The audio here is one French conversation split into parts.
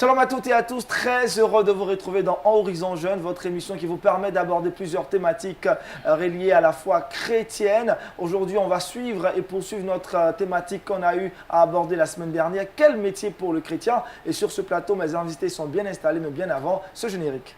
Shalom à toutes et à tous, très heureux de vous retrouver dans Horizon Jeune, votre émission qui vous permet d'aborder plusieurs thématiques reliées à la foi chrétienne. Aujourd'hui, on va suivre et poursuivre notre thématique qu'on a eu à aborder la semaine dernière. Quel métier pour le chrétien? Et sur ce plateau, mes invités sont bien installés, mais bien avant ce générique.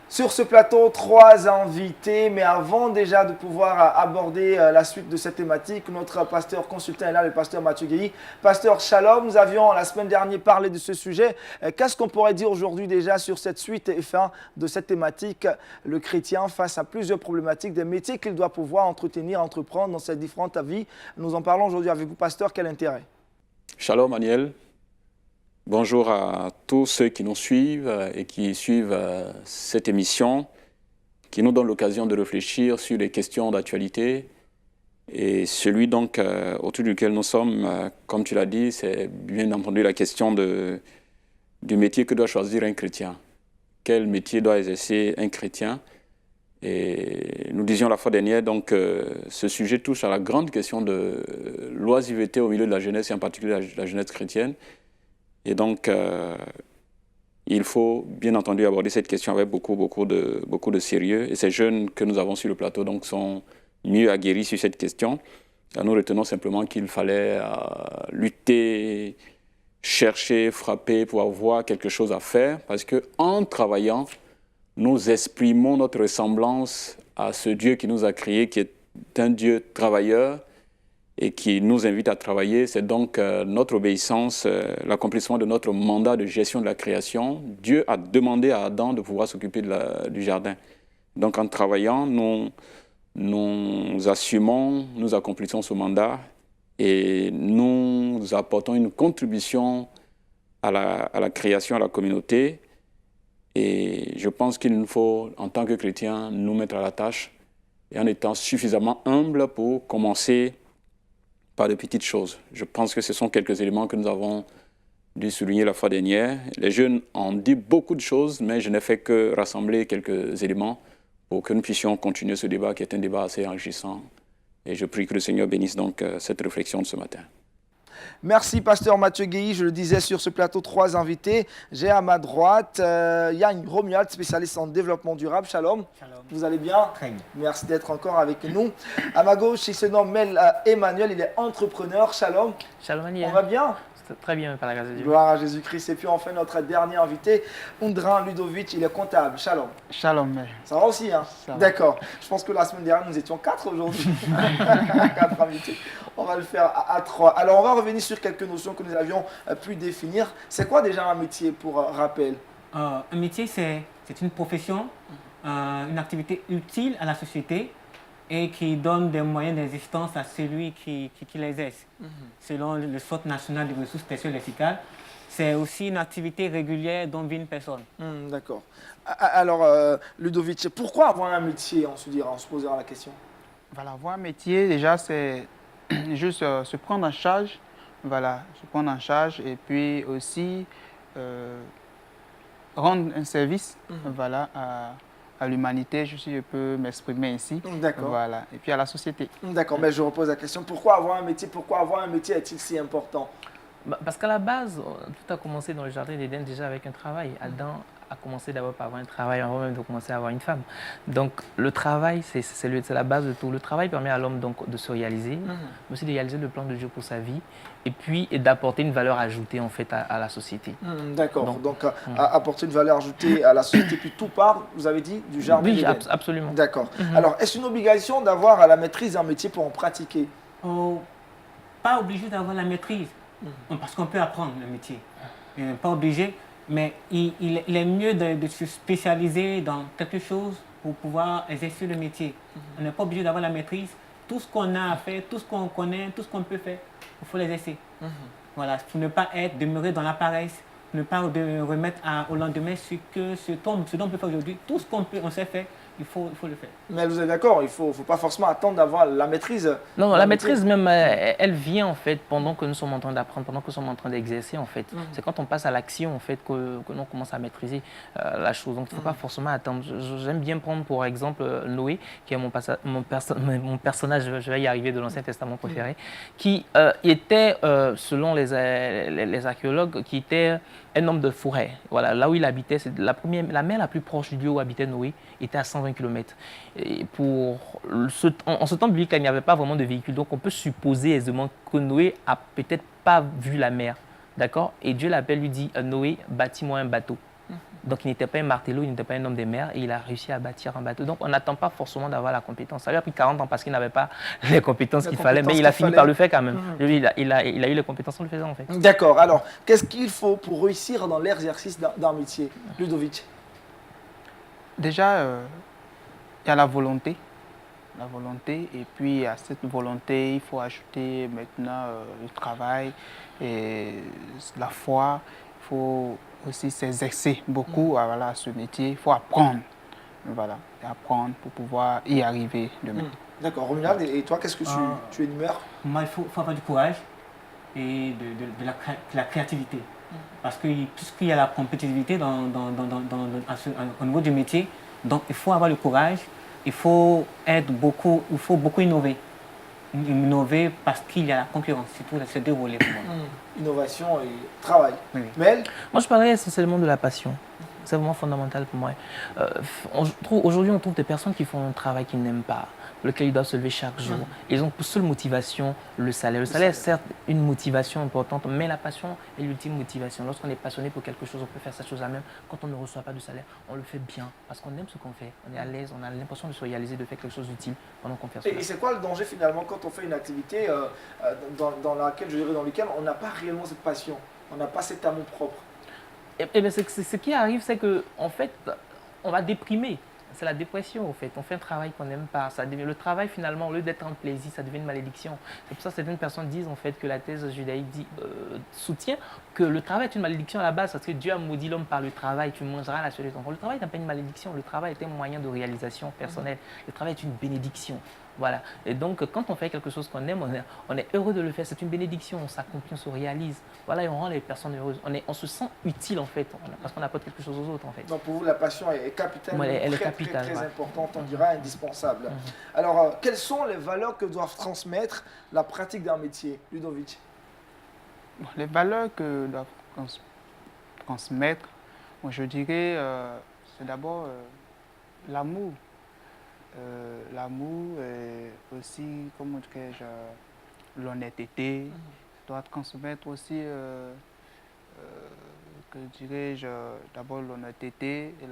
Sur ce plateau, 3 invités, mais avant déjà de pouvoir aborder la suite de cette thématique, notre pasteur consultant est là, le pasteur Mathieu Guéhi. Pasteur Shalom, nous avions la semaine dernière parlé de ce sujet. Qu'est-ce qu'on pourrait dire aujourd'hui déjà sur cette suite et fin de cette thématique? Le chrétien face à plusieurs problématiques, des métiers qu'il doit pouvoir entretenir, entreprendre dans cette différente vie. Nous en parlons aujourd'hui avec vous, pasteur. Quel intérêt? Shalom, Aniel. Bonjour à tous ceux qui nous suivent et qui suivent cette émission, qui nous donne l'occasion de réfléchir sur les questions d'actualité. Et celui donc autour duquel nous sommes, comme tu l'as dit, c'est bien entendu la question du métier que doit choisir un chrétien. Quel métier doit exercer un chrétien? Et nous disions la fois dernière, donc, ce sujet touche à la grande question de l'oisiveté au milieu de la jeunesse, et en particulier la jeunesse chrétienne. Et donc, il faut bien entendu aborder cette question avec beaucoup de sérieux. Et ces jeunes que nous avons sur le plateau donc, sont mieux aguerris sur cette question. Nous retenons simplement qu'il fallait lutter, chercher, frapper pour avoir quelque chose à faire. Parce qu'en travaillant, nous exprimons notre ressemblance à ce Dieu qui nous a créés, qui est un Dieu travailleur, et qui nous invite à travailler. C'est donc notre obéissance, l'accomplissement de notre mandat de gestion de la création. Dieu a demandé à Adam de pouvoir s'occuper du jardin. Donc en travaillant, nous assumons, nous accomplissons ce mandat et nous apportons une contribution à la création, à la communauté. Et je pense qu'il nous faut, en tant que chrétiens, nous mettre à la tâche et en étant suffisamment humbles pour commencer par de petites choses. Je pense que ce sont quelques éléments que nous avons dû souligner la fois dernière. Les jeunes ont dit beaucoup de choses, mais je n'ai fait que rassembler quelques éléments pour que nous puissions continuer ce débat qui est un débat assez enrichissant. Et je prie que le Seigneur bénisse donc cette réflexion de ce matin. Merci, pasteur Mathieu Guéhi. Je le disais sur ce plateau, 3 invités. J'ai à ma droite Yann Romuald, spécialiste en développement durable. Shalom. Shalom. Vous allez bien? Très bien. Merci d'être encore avec nous. À ma gauche, il se nomme Emmanuel, il est entrepreneur. Shalom. Shalom, On va bien? Très bien, par la grâce de Dieu. Gloire à Jésus-Christ. Et puis enfin, notre dernier invité, Undran Ludovic, il est comptable. Shalom. Shalom. Ça va aussi, hein? Va. D'accord. Je pense que la semaine dernière, nous étions 4 aujourd'hui. 4 invités. On va le faire à 3. Alors, on va revenir sur quelques notions que nous avions pu définir. C'est quoi déjà un métier pour rappel? Un métier, c'est une profession, une activité utile à la société et qui donne des moyens d'existence à celui qui l'exerce. Selon le Centre national des ressources spéciales lexicales, c'est aussi une activité régulière dont vit une personne. D'accord. Alors, Ludovic, pourquoi avoir un métier, on se posera la question? Voilà, avoir un métier, déjà, c'est juste se prendre en charge. Voilà, se prendre en charge et puis aussi rendre un service voilà, à l'humanité, si je peux m'exprimer ici. D'accord. Voilà, et puis à la société. D'accord, mais je repose la question, pourquoi avoir un métier? Pourquoi avoir un métier est-il si important? Parce qu'à la base, tout a commencé dans le jardin d'Éden déjà avec un travail. Adam a commencé d'abord par avoir un travail avant même de commencer à avoir une femme. Donc le travail, c'est la base de tout. Le travail permet à l'homme donc de se réaliser, mais aussi de réaliser le plan de Dieu pour sa vie, et puis d'apporter une valeur ajoutée en fait à la société. D'accord, donc apporter une valeur ajoutée à la société, puis tout part, vous avez dit, du jardin d'Éden. Oui, absolument. D'accord. Alors, est-ce une obligation d'avoir à la maîtrise d'un métier pour en pratiquer? Pas obligé d'avoir la maîtrise, parce qu'on peut apprendre le métier. Pas obligé, mais il est mieux de se spécialiser dans quelque chose pour pouvoir exercer le métier. On n'est pas obligé d'avoir la maîtrise. Tout ce qu'on a à faire, tout ce qu'on connaît, tout ce qu'on peut faire, il faut l'exercer. Voilà, pour ne pas demeurer dans la paresse, ne pas remettre au lendemain ce dont on peut faire aujourd'hui. Tout ce qu'on sait faire, il faut le faire. Mais vous êtes d'accord, il ne faut pas forcément attendre d'avoir la maîtrise. Non, dans la le métier. maîtrise même, elle vient en fait pendant que nous sommes en train d'apprendre, pendant que nous sommes en train d'exercer en fait. C'est quand on passe à l'action en fait que l'on commence à maîtriser la chose. Donc il ne faut pas forcément attendre. J'aime bien prendre pour exemple Noé, qui est mon personnage, je vais y arriver, de l'Ancien Testament préféré, qui était, selon les archéologues, qui était un homme de forêt. Voilà, là où il habitait, c'est la mer la plus proche du lieu où habitait Noé était à 120 km. Et en ce temps biblique, il n'y avait pas vraiment de véhicule. Donc on peut supposer aisément que Noé a peut-être pas vu la mer. D'accord? Et Dieu l'appelle, lui dit, Noé, bâtis-moi un bateau. Donc il n'était pas un martelot, il n'était pas un homme des mers, et il a réussi à bâtir un bateau. Donc on n'attend pas forcément d'avoir la compétence. Ça lui a pris 40 ans parce qu'il n'avait pas les compétences qu'il fallait, mais il a fini par le faire quand même. Lui, il a eu les compétences en le faisant en fait. D'accord. Alors, qu'est-ce qu'il faut pour réussir dans l'exercice d'un métier, Ludovic? Déjà, il y a la volonté. La volonté, et puis à cette volonté, il faut ajouter maintenant le travail et la foi. Il faut aussi s'exercer beaucoup à ce métier. Il faut apprendre. Voilà, apprendre pour pouvoir y arriver demain. D'accord. Romuald, et toi, qu'est-ce que tu énumères? Moi, il faut avoir du courage et de la créativité. Parce que puisqu'il y a la compétitivité au niveau du métier, donc il faut avoir le courage, il faut beaucoup innover. Innover parce qu'il y a la concurrence, c'est tout, c'est deux volets pour moi. Innovation et travail. Oui. Mel? Moi, je parlerais essentiellement de la passion. C'est vraiment fondamental pour moi. Aujourd'hui, on trouve des personnes qui font un travail qu'ils n'aiment pas, pour lequel ils doivent se lever chaque jour. Ils ont pour seule motivation le salaire. Le salaire est certes une motivation importante, mais la passion est l'ultime motivation. Lorsqu'on est passionné pour quelque chose, on peut faire cette chose-là même. Quand on ne reçoit pas de salaire, on le fait bien parce qu'on aime ce qu'on fait. On est à l'aise, on a l'impression de se réaliser, de faire quelque chose d'utile pendant qu'on fait cela. Et c'est quoi le danger finalement quand on fait une activité dans laquelle, je dirais, dans laquelle on n'a pas réellement cette passion, on n'a pas cet amour propre? Et bien, ce qui arrive, c'est que en fait, on va déprimer. C'est la dépression, en fait. On fait un travail qu'on n'aime pas. Le travail, finalement, au lieu d'être un plaisir, ça devient une malédiction. C'est pour ça que certaines personnes disent, en fait, que la thèse judaïque soutient que le travail est une malédiction à la base, parce que Dieu a maudit l'homme par le travail. Tu mangeras la sueur de ton corps. Le travail n'est pas une malédiction. Le travail est un moyen de réalisation personnelle. Le travail est une bénédiction. Voilà. Et donc, quand on fait quelque chose qu'on aime, on est heureux de le faire. C'est une bénédiction. On s'accomplit, on se réalise. Voilà, et on rend les personnes heureuses. On se sent utile, en fait, parce qu'on apporte quelque chose aux autres, en fait. Donc, pour vous, la passion est capitale, Elle est très, capitale, très, très ouais. importante, on dirait indispensable. Alors, quelles sont les valeurs que doivent transmettre la pratique d'un métier, Ludovic? Bon, les valeurs que doivent transmettre, moi, je dirais, c'est d'abord l'amour. L'amour et aussi, comment dirais-je, l'honnêteté. Doit transmettre aussi, que dirais-je, d'abord l'honnêteté et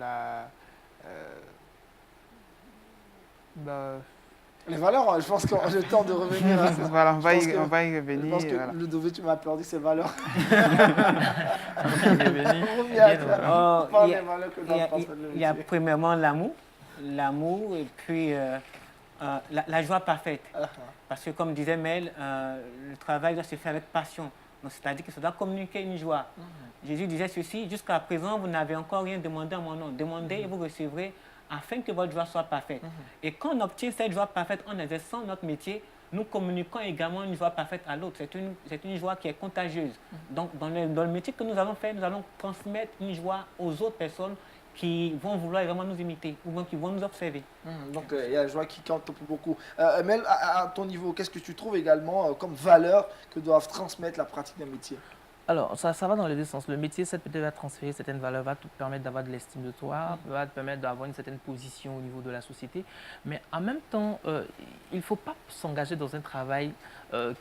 Les valeurs, je pense qu'on a le temps de revenir à ça. voilà, on va y Je revenir. pense que Voilà. Ludovic, tu m'as perdu ces valeurs. Il y a premièrement l'amour et puis la joie parfaite. Parce que comme disait Mel, le travail doit se faire avec passion. C'est-à-dire que ça doit communiquer une joie. Jésus disait ceci, jusqu'à présent, vous n'avez encore rien demandé à mon nom. Demandez et vous recevrez afin que votre joie soit parfaite. Et quand on obtient cette joie parfaite en exerçant notre métier, nous communiquons également une joie parfaite à l'autre. C'est une joie qui est contagieuse. Donc, dans le métier que nous allons faire, nous allons transmettre une joie aux autres personnes qui vont vouloir vraiment nous imiter ou qui vont nous observer. Donc, il y a la joie qui compte pour beaucoup. Mel, à ton niveau, qu'est-ce que tu trouves également comme valeur que doivent transmettre la pratique d'un métier? Alors, ça va dans les deux sens. Le métier, ça peut-être va transférer certaines valeurs, va te permettre d'avoir de l'estime de toi, va te permettre d'avoir une certaine position au niveau de la société. Mais en même temps, il ne faut pas s'engager dans un travail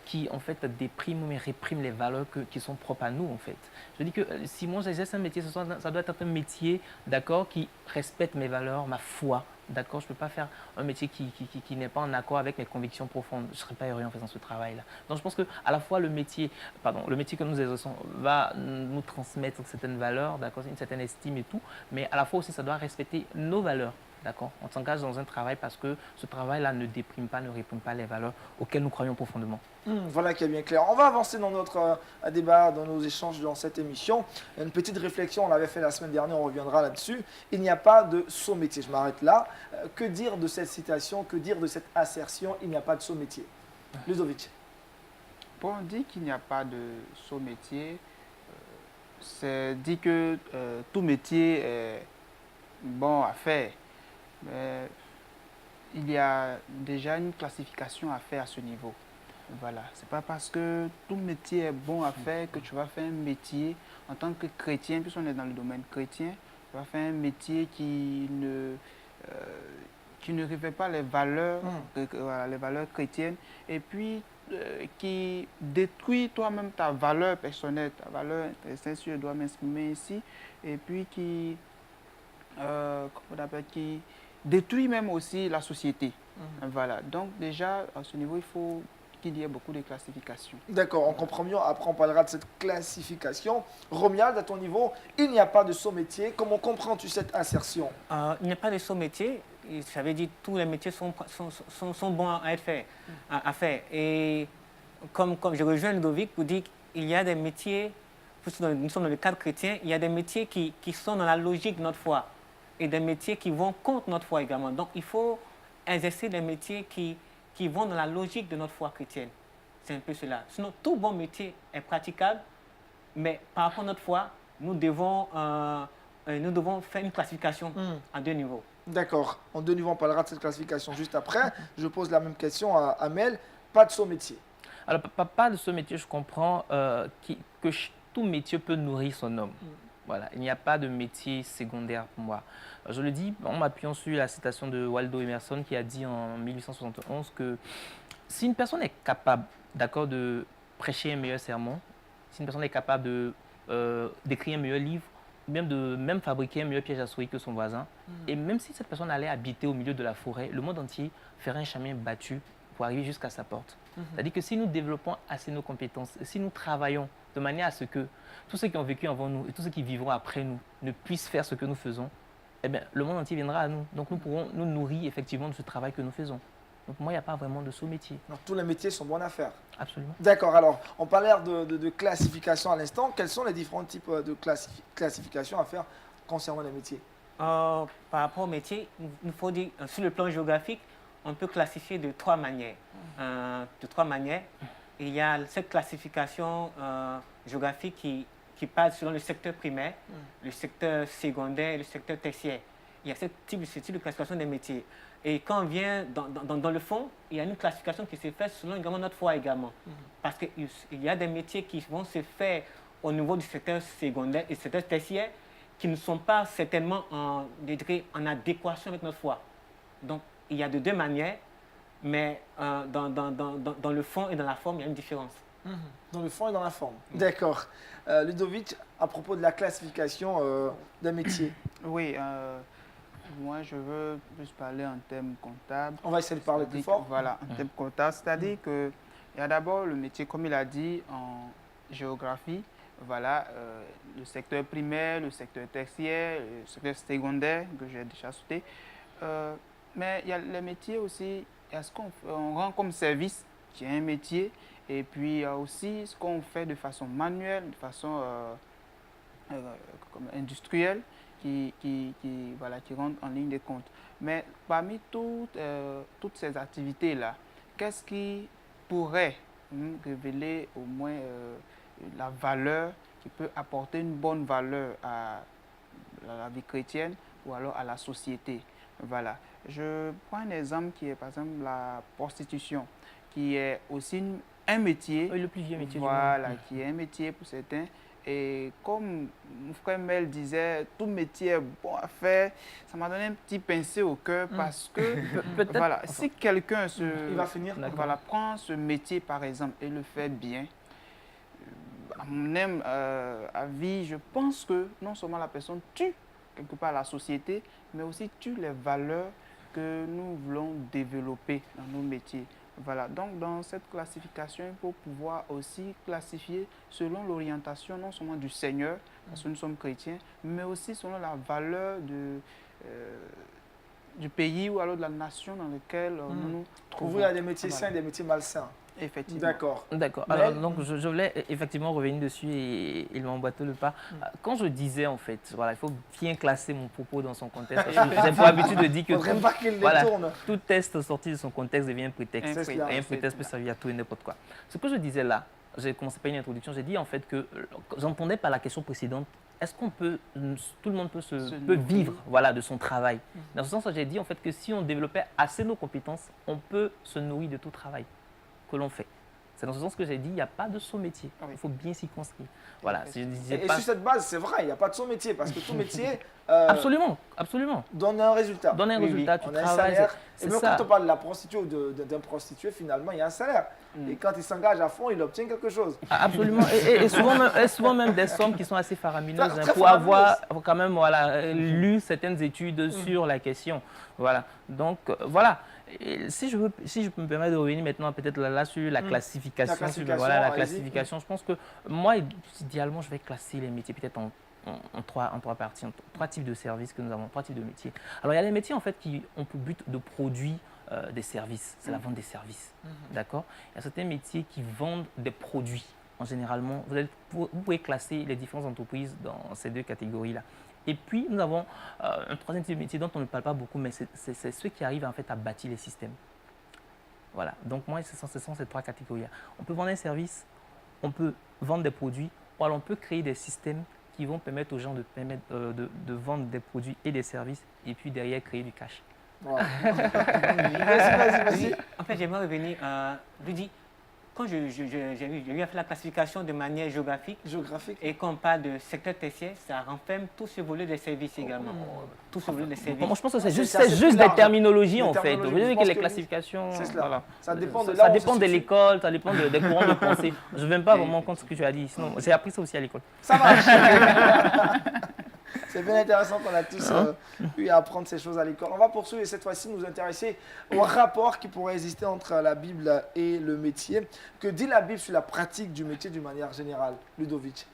qui, en fait, déprime ou réprime les valeurs qui sont propres à nous, en fait. Je dis que si moi j'exerce un métier, ça doit être un métier, d'accord, qui respecte mes valeurs, ma foi. D'accord, je ne peux pas faire un métier qui n'est pas en accord avec mes convictions profondes. Je ne serais pas heureux en faisant ce travail-là. Donc je pense qu'à la fois le métier que nous exerçons va nous transmettre certaines valeurs, d'accord, une certaine estime et tout, mais à la fois aussi ça doit respecter nos valeurs. D'accord? On s'engage dans un travail parce que ce travail-là ne déprime pas, ne réprime pas les valeurs auxquelles nous croyons profondément. Voilà qui est bien clair. On va avancer dans notre débat, dans nos échanges dans cette émission. Une petite réflexion, on l'avait fait la semaine dernière, on reviendra là-dessus. Il n'y a pas de saut métier. Je m'arrête là. Que dire de cette citation, que dire de cette assertion, il n'y a pas de saut métier? Ludovic. Pour dire qu'il n'y a pas de saut métier, c'est dit que tout métier est bon à faire. Mais il y a déjà une classification à faire à ce niveau. Voilà, c'est pas parce que tout métier est bon à faire que tu vas faire un métier en tant que chrétien, puisqu'on est dans le domaine chrétien, tu vas faire un métier qui ne reflète pas les valeurs, voilà, les valeurs chrétiennes, et puis qui détruit toi-même ta valeur personnelle, ta valeur, si je dois m'exprimer ici, et puis comment on appelle, qui détruit même aussi la société. Voilà, donc déjà à ce niveau, il faut qu'il y ait beaucoup de classifications. D'accord, on comprend mieux. Après, on parlera de cette classification. Romiald, à ton niveau, il n'y a pas de saut métier. Comment comprends-tu cette assertion? Il n'y a pas de saut métier. Ça veut dire que tous les métiers sont bons à être faits, à faire. Et comme je rejoins Ludovic pour dire qu'il y a des métiers, nous sommes dans le cadre chrétien, il y a des métiers qui sont dans la logique de notre foi et des métiers qui vont contre notre foi également. Donc il faut exercer des métiers qui vont dans la logique de notre foi chrétienne. C'est un peu cela. Sinon, tout bon métier est praticable, mais par rapport à notre foi, nous devons faire une classification en deux niveaux. D'accord, en deux niveaux, on parlera de cette classification juste après. Je pose la même question à Amel. Pas de saut métier. Alors, pas de ce métier, je comprends que tout métier peut nourrir son homme. Voilà, il n'y a pas de métier secondaire pour moi. Je le dis en m'appuyant sur la citation de Waldo Emerson qui a dit en 1871 que si une personne est capable, d'accord, de prêcher un meilleur sermon, si une personne est capable d'écrire un meilleur livre, ou même de fabriquer un meilleur piège à souris que son voisin, et même si cette personne allait habiter au milieu de la forêt, le monde entier ferait un chemin battu pour arriver jusqu'à sa porte. C'est-à-dire que si nous développons assez nos compétences, si nous travaillons de manière à ce que tous ceux qui ont vécu avant nous et tous ceux qui vivront après nous ne puissent faire ce que nous faisons, eh bien, le monde entier viendra à nous. Donc nous pourrons nous nourrir effectivement de ce travail que nous faisons. Donc pour moi, il n'y a pas vraiment de sous-métier. Donc tous les métiers sont bons à faire. Absolument. D'accord, alors on parlait de classification à l'instant. Quels sont les différents types de classifications à faire concernant les métiers? Par rapport au métier, il faut dire, sur le plan géographique, on peut classifier de trois manières. Il y a cette classification géographique qui passe selon le secteur primaire, le secteur secondaire et le secteur tertiaire. Il y a ce type de classification des métiers. Et quand on vient dans le fond, il y a une classification qui se fait selon également notre foi également. Parce qu'il y a des métiers qui vont se faire au niveau du secteur secondaire et du secteur tertiaire qui ne sont pas certainement en adéquation avec notre foi. Donc, il y a de deux manières, mais dans le fond et dans la forme, il y a une différence. Dans le fond et dans la forme. D'accord. Ludovic, à propos de la classification des métiers. Oui, moi je veux plus parler en termes comptables. On va essayer de parler plus fort. Voilà, en termes comptables, c'est-à-dire qu'il y a d'abord le métier, comme il a dit, en géographie. Voilà, le secteur primaire, le secteur tertiaire, le secteur secondaire, que j'ai déjà cité. Mais il y a les métiers aussi, il y a ce qu'on rend comme service, qui est un métier, et puis il y a aussi ce qu'on fait de façon manuelle, de façon comme industrielle, qui rentre en ligne de compte. Mais parmi toutes ces activités-là, qu'est-ce qui pourrait révéler au moins la valeur, qui peut apporter une bonne valeur à la vie chrétienne ou alors à la société? Voilà. Je prends un exemple qui est par exemple la prostitution, qui est aussi un métier. Oui, le plus vieux métier voilà, du monde. qui est un métier pour certains. Et comme mon frère Mel disait, tout métier est bon à faire, ça m'a donné un petit pincé au cœur parce que voilà, si quelqu'un prend ce métier par exemple et le fait bien, à mon avis, je pense que non seulement la personne tue quelque part la société, mais aussi tue les valeurs que nous voulons développer dans nos métiers. Voilà, donc dans cette classification, il faut pouvoir aussi classifier selon l'orientation non seulement du Seigneur, parce que nous sommes chrétiens, mais aussi selon la valeur du pays ou alors de la nation dans laquelle nous nous trouvons. Pour vous, il y a des métiers Voilà. sains et des métiers malsains. Effectivement. D'accord. D'accord. Mais- Alors, donc, je voulais effectivement revenir dessus et il m'a emboîté le pas. Quand je disais, en fait, voilà, il faut bien classer mon propos dans son contexte. J'ai pour habitude de dire que Faudrait pas qu'il voilà, détourne. tout test sorti de son contexte devient un prétexte. C'est Et cela, un c'est prétexte peut cela. servir à tout et n'importe quoi. Ce que je disais là, j'ai commencé par une introduction, j'ai dit en fait que j'entendais par la question précédente, est-ce qu'on peut, tout le monde peut, peut vivre voilà, de son travail. Dans ce sens, j'ai dit en fait que si on développait assez nos compétences, on peut se nourrir de tout travail que l'on fait. C'est dans ce sens que j'ai dit, il n'y a pas de sous-métier. Ah oui. Il faut bien s'y conscrire. Voilà, si je disais Et pas... sur cette base, c'est vrai, il n'y a pas de son métier parce que tout métier Absolument, absolument. donne un résultat. Donne un résultat, tu On a un travailles. salaire. c'est Et même ça. quand on parle de la prostituée ou d'un prostitué, finalement, il y a un salaire. Et quand il s'engage à fond, il obtient quelque chose. Absolument. Et souvent même des sommes qui sont assez faramineuses Très pour avoir quand même voilà, lu certaines études sur la question. Voilà. Donc, voilà. Et si je peux me permettre de revenir maintenant peut-être là sur la classification. La classification, Voilà, la allez-y. classification. Je pense que moi, idéalement, je vais classer les métiers peut-être en trois parties, en trois types de services que nous avons, trois types de métiers. Alors, il y a les métiers en fait qui ont pour but de produire des services. C'est la vente des services. D'accord? Il y a certains métiers qui vendent des produits. En généralement, vous pouvez classer les différentes entreprises dans ces deux catégories-là. Et puis, nous avons un troisième type de métier dont on ne parle pas beaucoup, mais c'est ceux qui arrivent en fait à bâtir les systèmes. Voilà. Donc, moi, ce sont ces trois catégories-là. On peut vendre un service, on peut vendre des produits, ou alors on peut créer des systèmes qui vont permettre aux gens de vendre des produits et des services, et puis derrière créer du cash. Voilà. Vas-y. En fait, j'aimerais revenir à Rudy. Quand j'ai eu à faire la classification de manière géographique, Géographique. et quand on parle de secteur tertiaire, ça renferme tout ce volet des services également. Tout ce volet des services. Moi, je pense que c'est C'est assez juste large. des terminologies Des en fait. terminologies. Vous Je voyez pense que les que classifications, c'est cela. voilà. Ça dépend de là Ça où on dépend se de situe. l'école, ça dépend des courants de pensée. Je ne viens pas vraiment compte ce que tu as dit. Sinon, j'ai appris ça aussi à l'école. Ça marche. C'est bien intéressant qu'on a tous eu à apprendre ces choses à l'école. On va poursuivre et cette fois-ci nous intéresser au rapport qui pourrait exister entre la Bible et le métier. Que dit la Bible sur la pratique du métier d'une manière générale, Ludovic?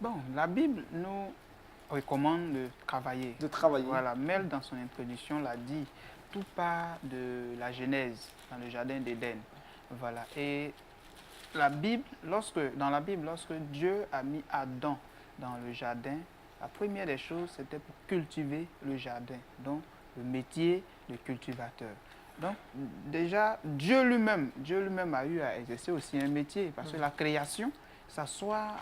Bon, la Bible nous recommande de travailler. De travailler. Voilà, Mel, dans son introduction, l'a dit. Tout part de la Genèse, dans le jardin d'Éden. Voilà. Et la Bible, dans la Bible, lorsque Dieu a mis Adam dans le jardin, la première des choses, c'était pour cultiver le jardin. Donc, le métier de cultivateur. Donc, déjà, Dieu lui-même a eu à exercer aussi un métier. Parce que la création, s'asseoir,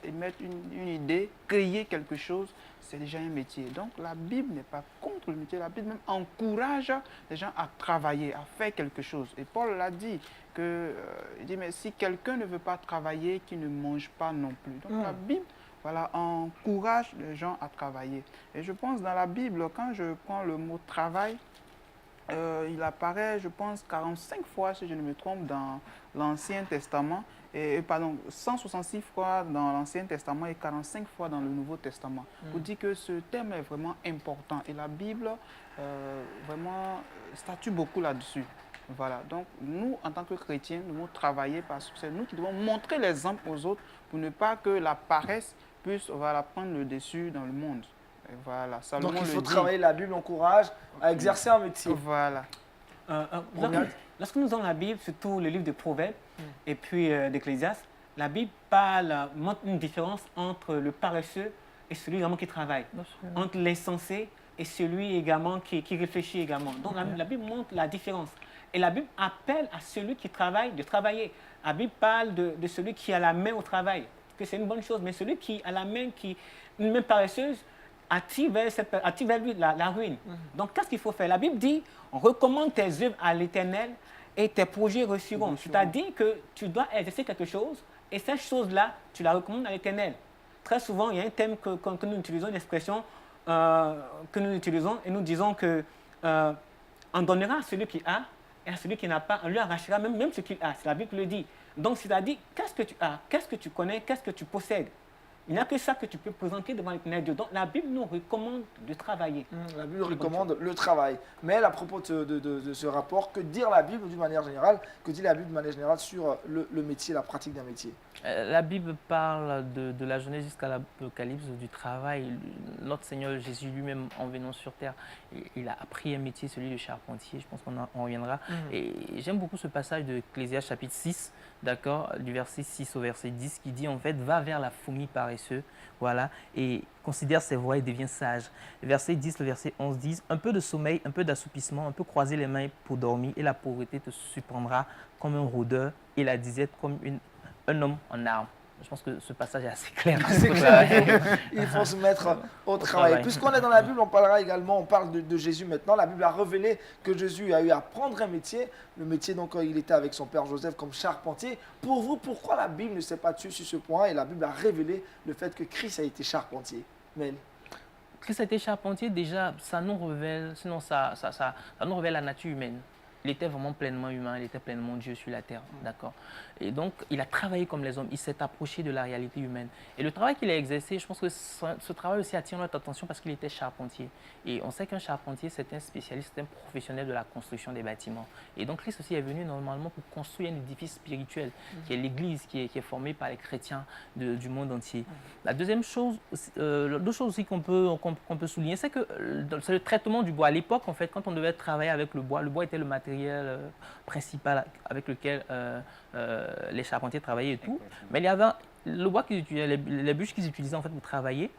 émettre une idée, créer quelque chose, c'est déjà un métier. Donc, la Bible n'est pas contre le métier. La Bible même encourage les gens à travailler, à faire quelque chose. Et Paul l'a dit, il dit, mais si quelqu'un ne veut pas travailler, qu'il ne mange pas non plus. Donc, la Bible, voilà, encourage les gens à travailler. Et je pense dans la Bible, quand je prends le mot travail, il apparaît, je pense, 45 fois, si je ne me trompe, dans l'Ancien Testament, pardon, 166 fois dans l'Ancien Testament et 45 fois dans le Nouveau Testament. Pour dire que ce thème est vraiment important. Et la Bible, vraiment, statue beaucoup là-dessus. Voilà, donc nous, en tant que chrétiens, nous devons travailler parce que c'est nous qui devons montrer l'exemple aux autres pour ne pas que la paresse puisse prendre le dessus dans le monde. Et voilà, Salomon Donc il faut le dit. travailler, la Bible encourage à exercer un métier. Voilà. Lorsque nous avons la Bible, surtout le livre de Proverbes et puis d'Ecclésiaste, la Bible montre une différence entre le paresseux et celui également qui travaille, entre l'insensé et celui également qui réfléchit également. Donc la Bible montre la différence. Et la Bible appelle à celui qui travaille de travailler. La Bible parle de celui qui a la main au travail, que c'est une bonne chose, mais celui qui a la main, une main paresseuse, attire vers lui la ruine. Donc qu'est-ce qu'il faut faire? La Bible dit, on recommande tes œuvres à l'Éternel et tes projets réussiront. C'est-à-dire que tu dois exercer quelque chose et cette chose-là, tu la recommandes à l'Éternel. Très souvent, il y a un thème que nous utilisons, une expression que nous utilisons et nous disons que on donnera à celui qui a et à celui qui n'a pas, on lui arrachera même ce qu'il a. C'est la Bible qui le dit. Donc, c'est-à-dire, qu'est-ce que tu as, qu'est-ce que tu connais, qu'est-ce que tu possèdes? Il n'y a que ça que tu peux présenter devant l'Éternel Dieu. Donc la Bible nous recommande de travailler. La Bible recommande le travail. Mais à propos de ce rapport, que dire la Bible d'une manière générale, que dit la Bible d'une manière générale sur le métier, la pratique d'un métier? La Bible parle de la Genèse jusqu'à l'Apocalypse, du travail. Notre Seigneur Jésus lui-même, en venant sur terre, il a appris un métier, celui de charpentier. Je pense qu'on en reviendra. Et j'aime beaucoup ce passage de Ecclésiaste chapitre 6, d'accord, du verset 6 au verset 10, qui dit en fait, va vers la fourmi paresseux, voilà, et considère ses voies et devient sage. Le verset 10, le verset 11 disent, un peu de sommeil, un peu d'assoupissement, un peu croiser les mains pour dormir, et la pauvreté te surprendra comme un rôdeur, et la disette comme un homme en armes. Je pense que ce passage est assez clair. C'est clair. Il faut se mettre au travail. Puisqu'on est dans la Bible, on parlera également, on parle de Jésus maintenant. La Bible a révélé que Jésus a eu à prendre un métier. Le métier, donc, il était avec son père Joseph comme charpentier. Pour vous, pourquoi la Bible ne s'est pas tue sur ce point et la Bible a révélé le fait que Christ a été charpentier? Mel. Christ a été charpentier, déjà, ça nous révèle, sinon ça nous révèle la nature humaine. Il était vraiment pleinement humain, il était pleinement Dieu sur la terre, d'accord. Et donc, il a travaillé comme les hommes, il s'est approché de la réalité humaine. Et le travail qu'il a exercé, je pense que ce travail aussi attire notre attention parce qu'il était charpentier. Et on sait qu'un charpentier, c'est un spécialiste, c'est un professionnel de la construction des bâtiments. Et donc, Christ aussi est venu normalement pour construire un édifice spirituel, qui est l'Église, qui est formée par les chrétiens du monde entier. La deuxième chose, l'autre chose aussi qu'on peut souligner, c'est que c'est le traitement du bois. À l'époque, en fait, quand on devait travailler avec le bois était le matériel principal avec lequel les charpentiers travaillaient et tout. Mais il y avait le bois qu'ils utilisaient, les bûches qu'ils utilisaient en fait pour travailler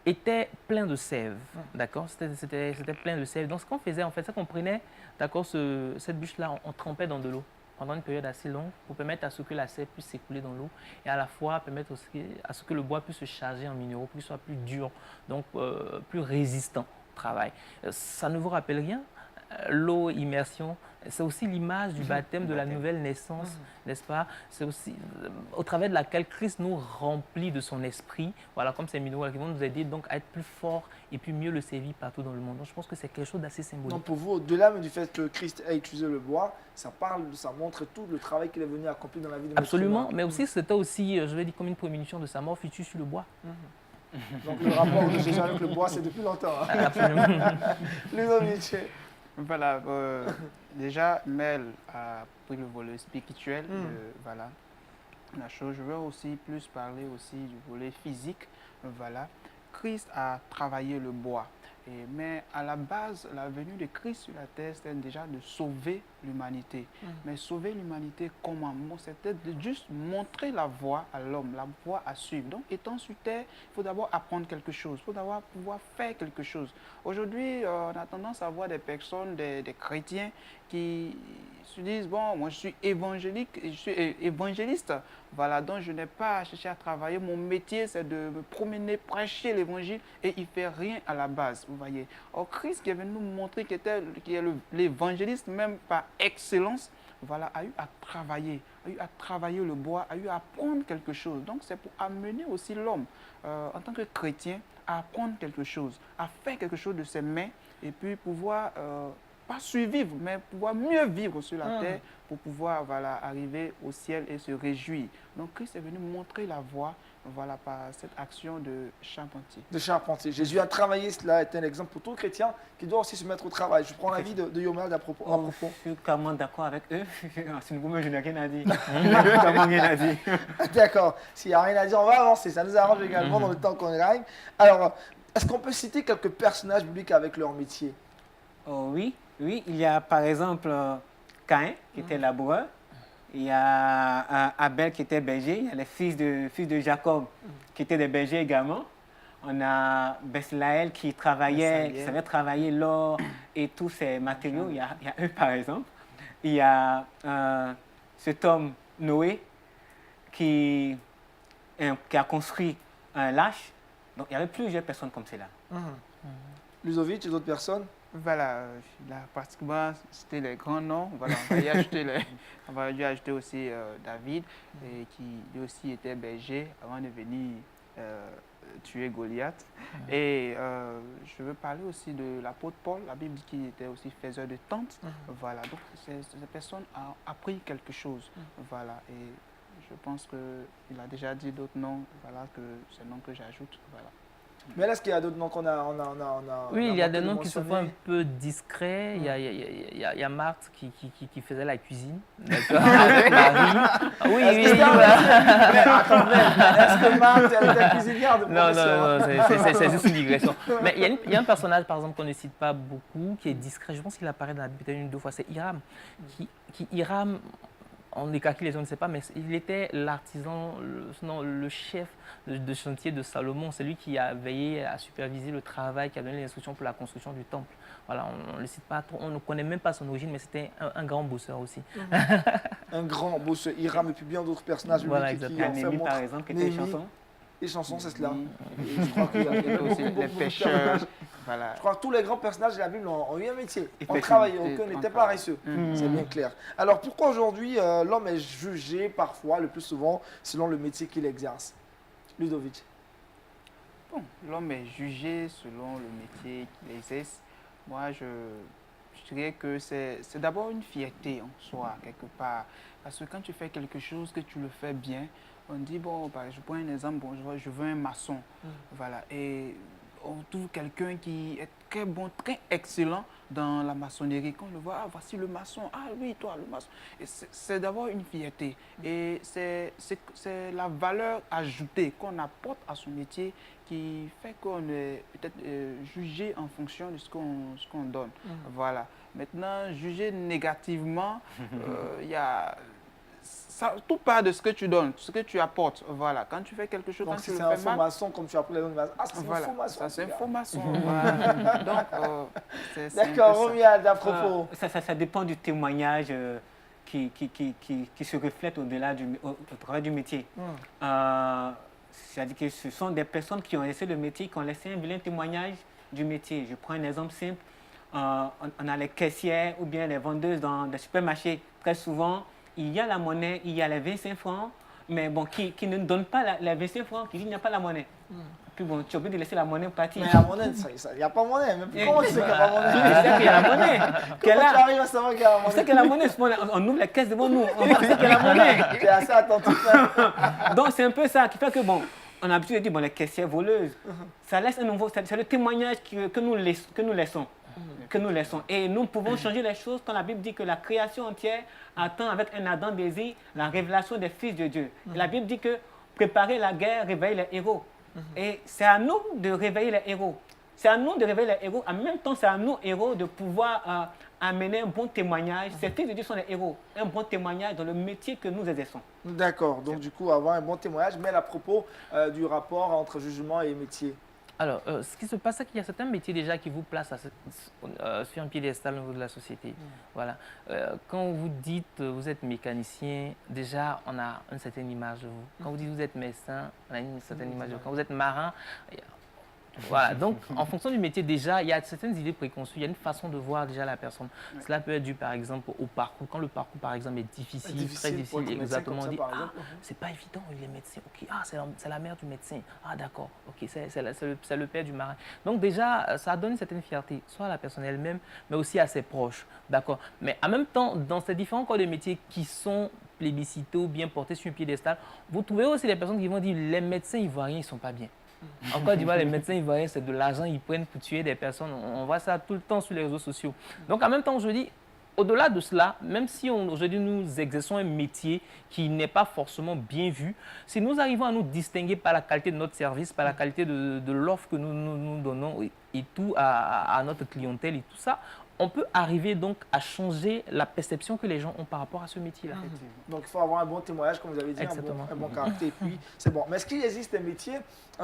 étaient pleins de sève, d'accord. C'était plein de sève. Donc ce qu'on faisait en fait, c'est qu'on prenait, d'accord, cette bûche-là, on trempait dans de l'eau pendant une période assez longue pour permettre à ce que la sève puisse s'écouler dans l'eau et à la fois permettre aussi à ce que le bois puisse se charger en minéraux, pour qu'il soit plus dur, donc plus résistant au travail. Ça ne vous rappelle rien? L'eau, immersion, c'est aussi l'image du baptême de la nouvelle naissance, n'est-ce pas? C'est aussi au travers de laquelle Christ nous remplit de son esprit, voilà, comme ces minéraux qui vont nous aider donc à être plus forts et puis mieux le servir partout dans le monde. Donc je pense que c'est quelque chose d'assez symbolique. Donc pour vous, au-delà du fait que Christ ait utilisé le bois, ça montre tout le travail qu'il est venu accomplir dans la vie de notre Absolument, humain. mais aussi c'était aussi, je vais dire, comme une prémonition de sa mort future sur le bois. Donc le rapport de Jésus avec le bois, c'est depuis longtemps. Hein. Absolument. Ludovic. Voilà, déjà, Mel a pris le volet spirituel, voilà, la chose. Je veux aussi plus parler aussi du volet physique, voilà. Christ a travaillé le bois, mais à la base, la venue de Christ sur la terre, c'était déjà de sauver l'humanité. Mais sauver l'humanité comment? C'était de juste montrer la voie à l'homme, la voie à suivre. Donc, étant sur terre, il faut d'abord apprendre quelque chose, il faut d'abord pouvoir faire quelque chose. Aujourd'hui, on a tendance à voir des personnes, des chrétiens qui se disent, bon, moi je suis évangélique, je suis évangéliste, voilà, donc je n'ai pas à chercher à travailler, mon métier c'est de me promener, prêcher l'évangile et il ne fait rien à la base, vous voyez. Or, Christ qui est venu nous montrer qui est l'évangéliste, même par excellence, voilà, a eu à travailler le bois, a eu à apprendre quelque chose. Donc c'est pour amener aussi l'homme, en tant que chrétien, à apprendre quelque chose, à faire quelque chose de ses mains et puis pouvoir, pas survivre, mais pouvoir mieux vivre sur la terre pour pouvoir, voilà, arriver au ciel et se réjouir. Donc Christ est venu montrer la voie, voilà, par cette action de charpentier. De charpentier. Jésus a travaillé, cela est un exemple pour tout chrétien qui doit aussi se mettre au travail. Je prends l'avis de Yomad à propos. Je suis carrément d'accord avec eux. C'est une gomme, je n'ai rien à dire. Vraiment rien à dire. D'accord. S'il n'y a rien à dire, on va avancer. Ça nous arrange également dans le temps qu'on gagne. Alors, est-ce qu'on peut citer quelques personnages bibliques avec leur métier? Oh, oui, il y a par exemple Caïn qui était laboureur. Il y a Abel qui était berger, il y a les fils de Jacob qui étaient des bergers également. On a Beslaël qui savait travailler l'or et tous ces matériaux. Il y a eux par exemple. Il y a cet homme Noé qui a construit un lâche. Donc il y avait plusieurs personnes comme cela. Ludovic et d'autres personnes? Voilà, là, pratiquement, c'était les grands noms. Voilà, on va y ajouter aussi David, et qui lui aussi était berger avant de venir tuer Goliath. Et je veux parler aussi de l'apôtre Paul. La Bible dit qu'il était aussi faiseur de tentes. Voilà, donc ces personnes ont appris quelque chose. Voilà, et je pense qu'il a déjà dit d'autres noms, voilà, que c'est le nom que j'ajoute, voilà. Mais là, est-ce qu'il y a d'autres noms qu'on a, Oui, il y a des manqué de noms qui sont mentionner? un peu discrets. Il y a Marthe qui faisait la cuisine. D'accord. Avec Marie. Ah oui, Est-ce oui, que oui. c'est un- Voilà. Mais attendez, est-ce que Marthe, elle était cuisinière de Non, non, profession? non, c'est juste une digression. Mais il y a un personnage, par exemple, qu'on ne cite pas beaucoup, qui est discret. Je pense qu'il apparaît dans la Bible peut-être une ou deux fois. C'est Hiram. Hiram, on est qui les gens ne sait pas, mais il était l'artisan, le chef de chantier de Salomon. C'est lui qui a veillé à superviser le travail, qui a donné les instructions pour la construction du temple. Voilà, on ne le cite pas trop, on ne connaît même pas son origine, mais c'était un grand bosseur aussi. Un grand bosseur, Hiram et puis bien d'autres personnages Voilà, bibliques qui exactement. ont fait Néhémie, par montre. exemple, qui était une Néhémie, chanson. les chansons, c'est cela. Oui. Et je crois qu'il y a Et aussi beaucoup les de pêcheurs, personnages. voilà. Je crois que tous les grands personnages de la Bible ont eu un métier. On Effectivement. travaillait, Et aucun on n'était travaille. paresseux. C'est bien clair. Alors pourquoi aujourd'hui l'homme est jugé parfois, le plus souvent, selon le métier qu'il exerce? Ludovic. Bon, l'homme est jugé selon le métier qu'il exerce. Moi, je dirais que c'est d'abord une fierté en soi, quelque part. Parce que quand tu fais quelque chose, que tu le fais bien, on dit, bon, je prends un exemple, bon, je veux un maçon. Voilà. Et on trouve quelqu'un qui est très bon, très excellent dans la maçonnerie. Quand on le voit, ah, voici le maçon, ah oui, toi, le maçon. Et c'est d'abord une fierté. Et c'est la valeur ajoutée qu'on apporte à son métier qui fait qu'on est peut-être jugé en fonction de ce qu'on donne. Voilà. Maintenant, juger négativement, il y a... Ça, tout part de ce que tu donnes, ce que tu apportes. Voilà. Quand tu fais quelque chose, Donc quand si tu c'est le un fais faux mal, maçon, comme tu as appris les noms de maçon, ah, c'est voilà, un faux maçon. ça c'est un celui-là. faux maçon. Voilà. Donc, c'est un peu D'accord, ça. Romuald, à propos. Ça dépend du témoignage qui se reflète au-delà au travers du métier. C'est-à-dire que ce sont des personnes qui ont laissé le métier, qui ont laissé un vilain témoignage du métier. Je prends un exemple simple. On a les caissières ou bien les vendeuses dans des supermarchés. Très souvent, il y a la monnaie, il y a les 25 francs, mais bon, qui ne donnent pas les 25 francs, qui disent qu'il n'y a pas la monnaie. Puis bon, tu es obligé de laisser la monnaie partir. Mais la monnaie, il n'y a pas de monnaie. Mais comment tu sais qu'il n'y a pas de monnaie? Je sais qu'il y a la monnaie. Qu'elle Comment tu a. arrives à savoir qu'il y a la On sait monnaie? qu'il y a la monnaie. On ouvre les caisses devant nous. On sait qu'il y a la monnaie. Tu es assez attentif. Hein? Donc c'est un peu ça qui fait que bon, on a l'habitude de dire bon, les caissières voleuses, ça laisse un nouveau, c'est le témoignage que nous laissons. Que nous laissons. Et nous pouvons changer les choses quand la Bible dit que la création entière attend avec un ardent désir la révélation des fils de Dieu. Et la Bible dit que préparer la guerre réveille les héros. Et c'est à nous de réveiller les héros. C'est à nous de réveiller les héros. En même temps, c'est à nous, héros, de pouvoir amener un bon témoignage. Ces fils de Dieu sont les héros. Un bon témoignage dans le métier que nous exerçons. D'accord, donc du coup, avoir un bon témoignage, mais à propos du rapport entre jugement et métier. Alors, ce qui se passe, c'est qu'il y a certains métiers déjà qui vous placent sur un piédestal au niveau de la société. Voilà. Quand vous dites vous êtes mécanicien, déjà, on a une certaine image de vous. Quand vous dites vous êtes médecin, on a une certaine image de vous. Quand vous êtes marin, voilà, donc en fonction du métier, déjà, il y a certaines idées préconçues, il y a une façon de voir déjà la personne. Cela peut être dû par exemple au parcours. Quand le parcours par exemple est difficile, très pour difficile, être médecin exactement, comme on ça, dit par ah, exemple. c'est pas évident, il est médecin, ok, ah, c'est la mère du médecin, ah d'accord, ok, c'est le père du marin. Donc déjà, ça donne une certaine fierté, soit à la personne elle-même, mais aussi à ses proches, d'accord. Mais en même temps, dans ces différents corps de métier qui sont plébiscités ou bien portés sur un piédestal, vous trouvez aussi des personnes qui vont dire les médecins ivoiriens, ils ne sont pas bien. En Côte d'Ivoire, les médecins ivoiriens, c'est de l'argent, ils prennent pour tuer des personnes. On voit ça tout le temps sur les réseaux sociaux. Donc, en même temps, je dis, au-delà de cela, même si aujourd'hui nous exerçons un métier qui n'est pas forcément bien vu, si nous arrivons à nous distinguer par la qualité de notre service, par la qualité de l'offre que nous donnons et tout à notre clientèle et tout ça, on peut arriver donc à changer la perception que les gens ont par rapport à ce métier-là. Donc il faut avoir un bon témoignage, comme vous avez dit, un bon caractère, et puis c'est bon. Mais est-ce qu'il existe des métiers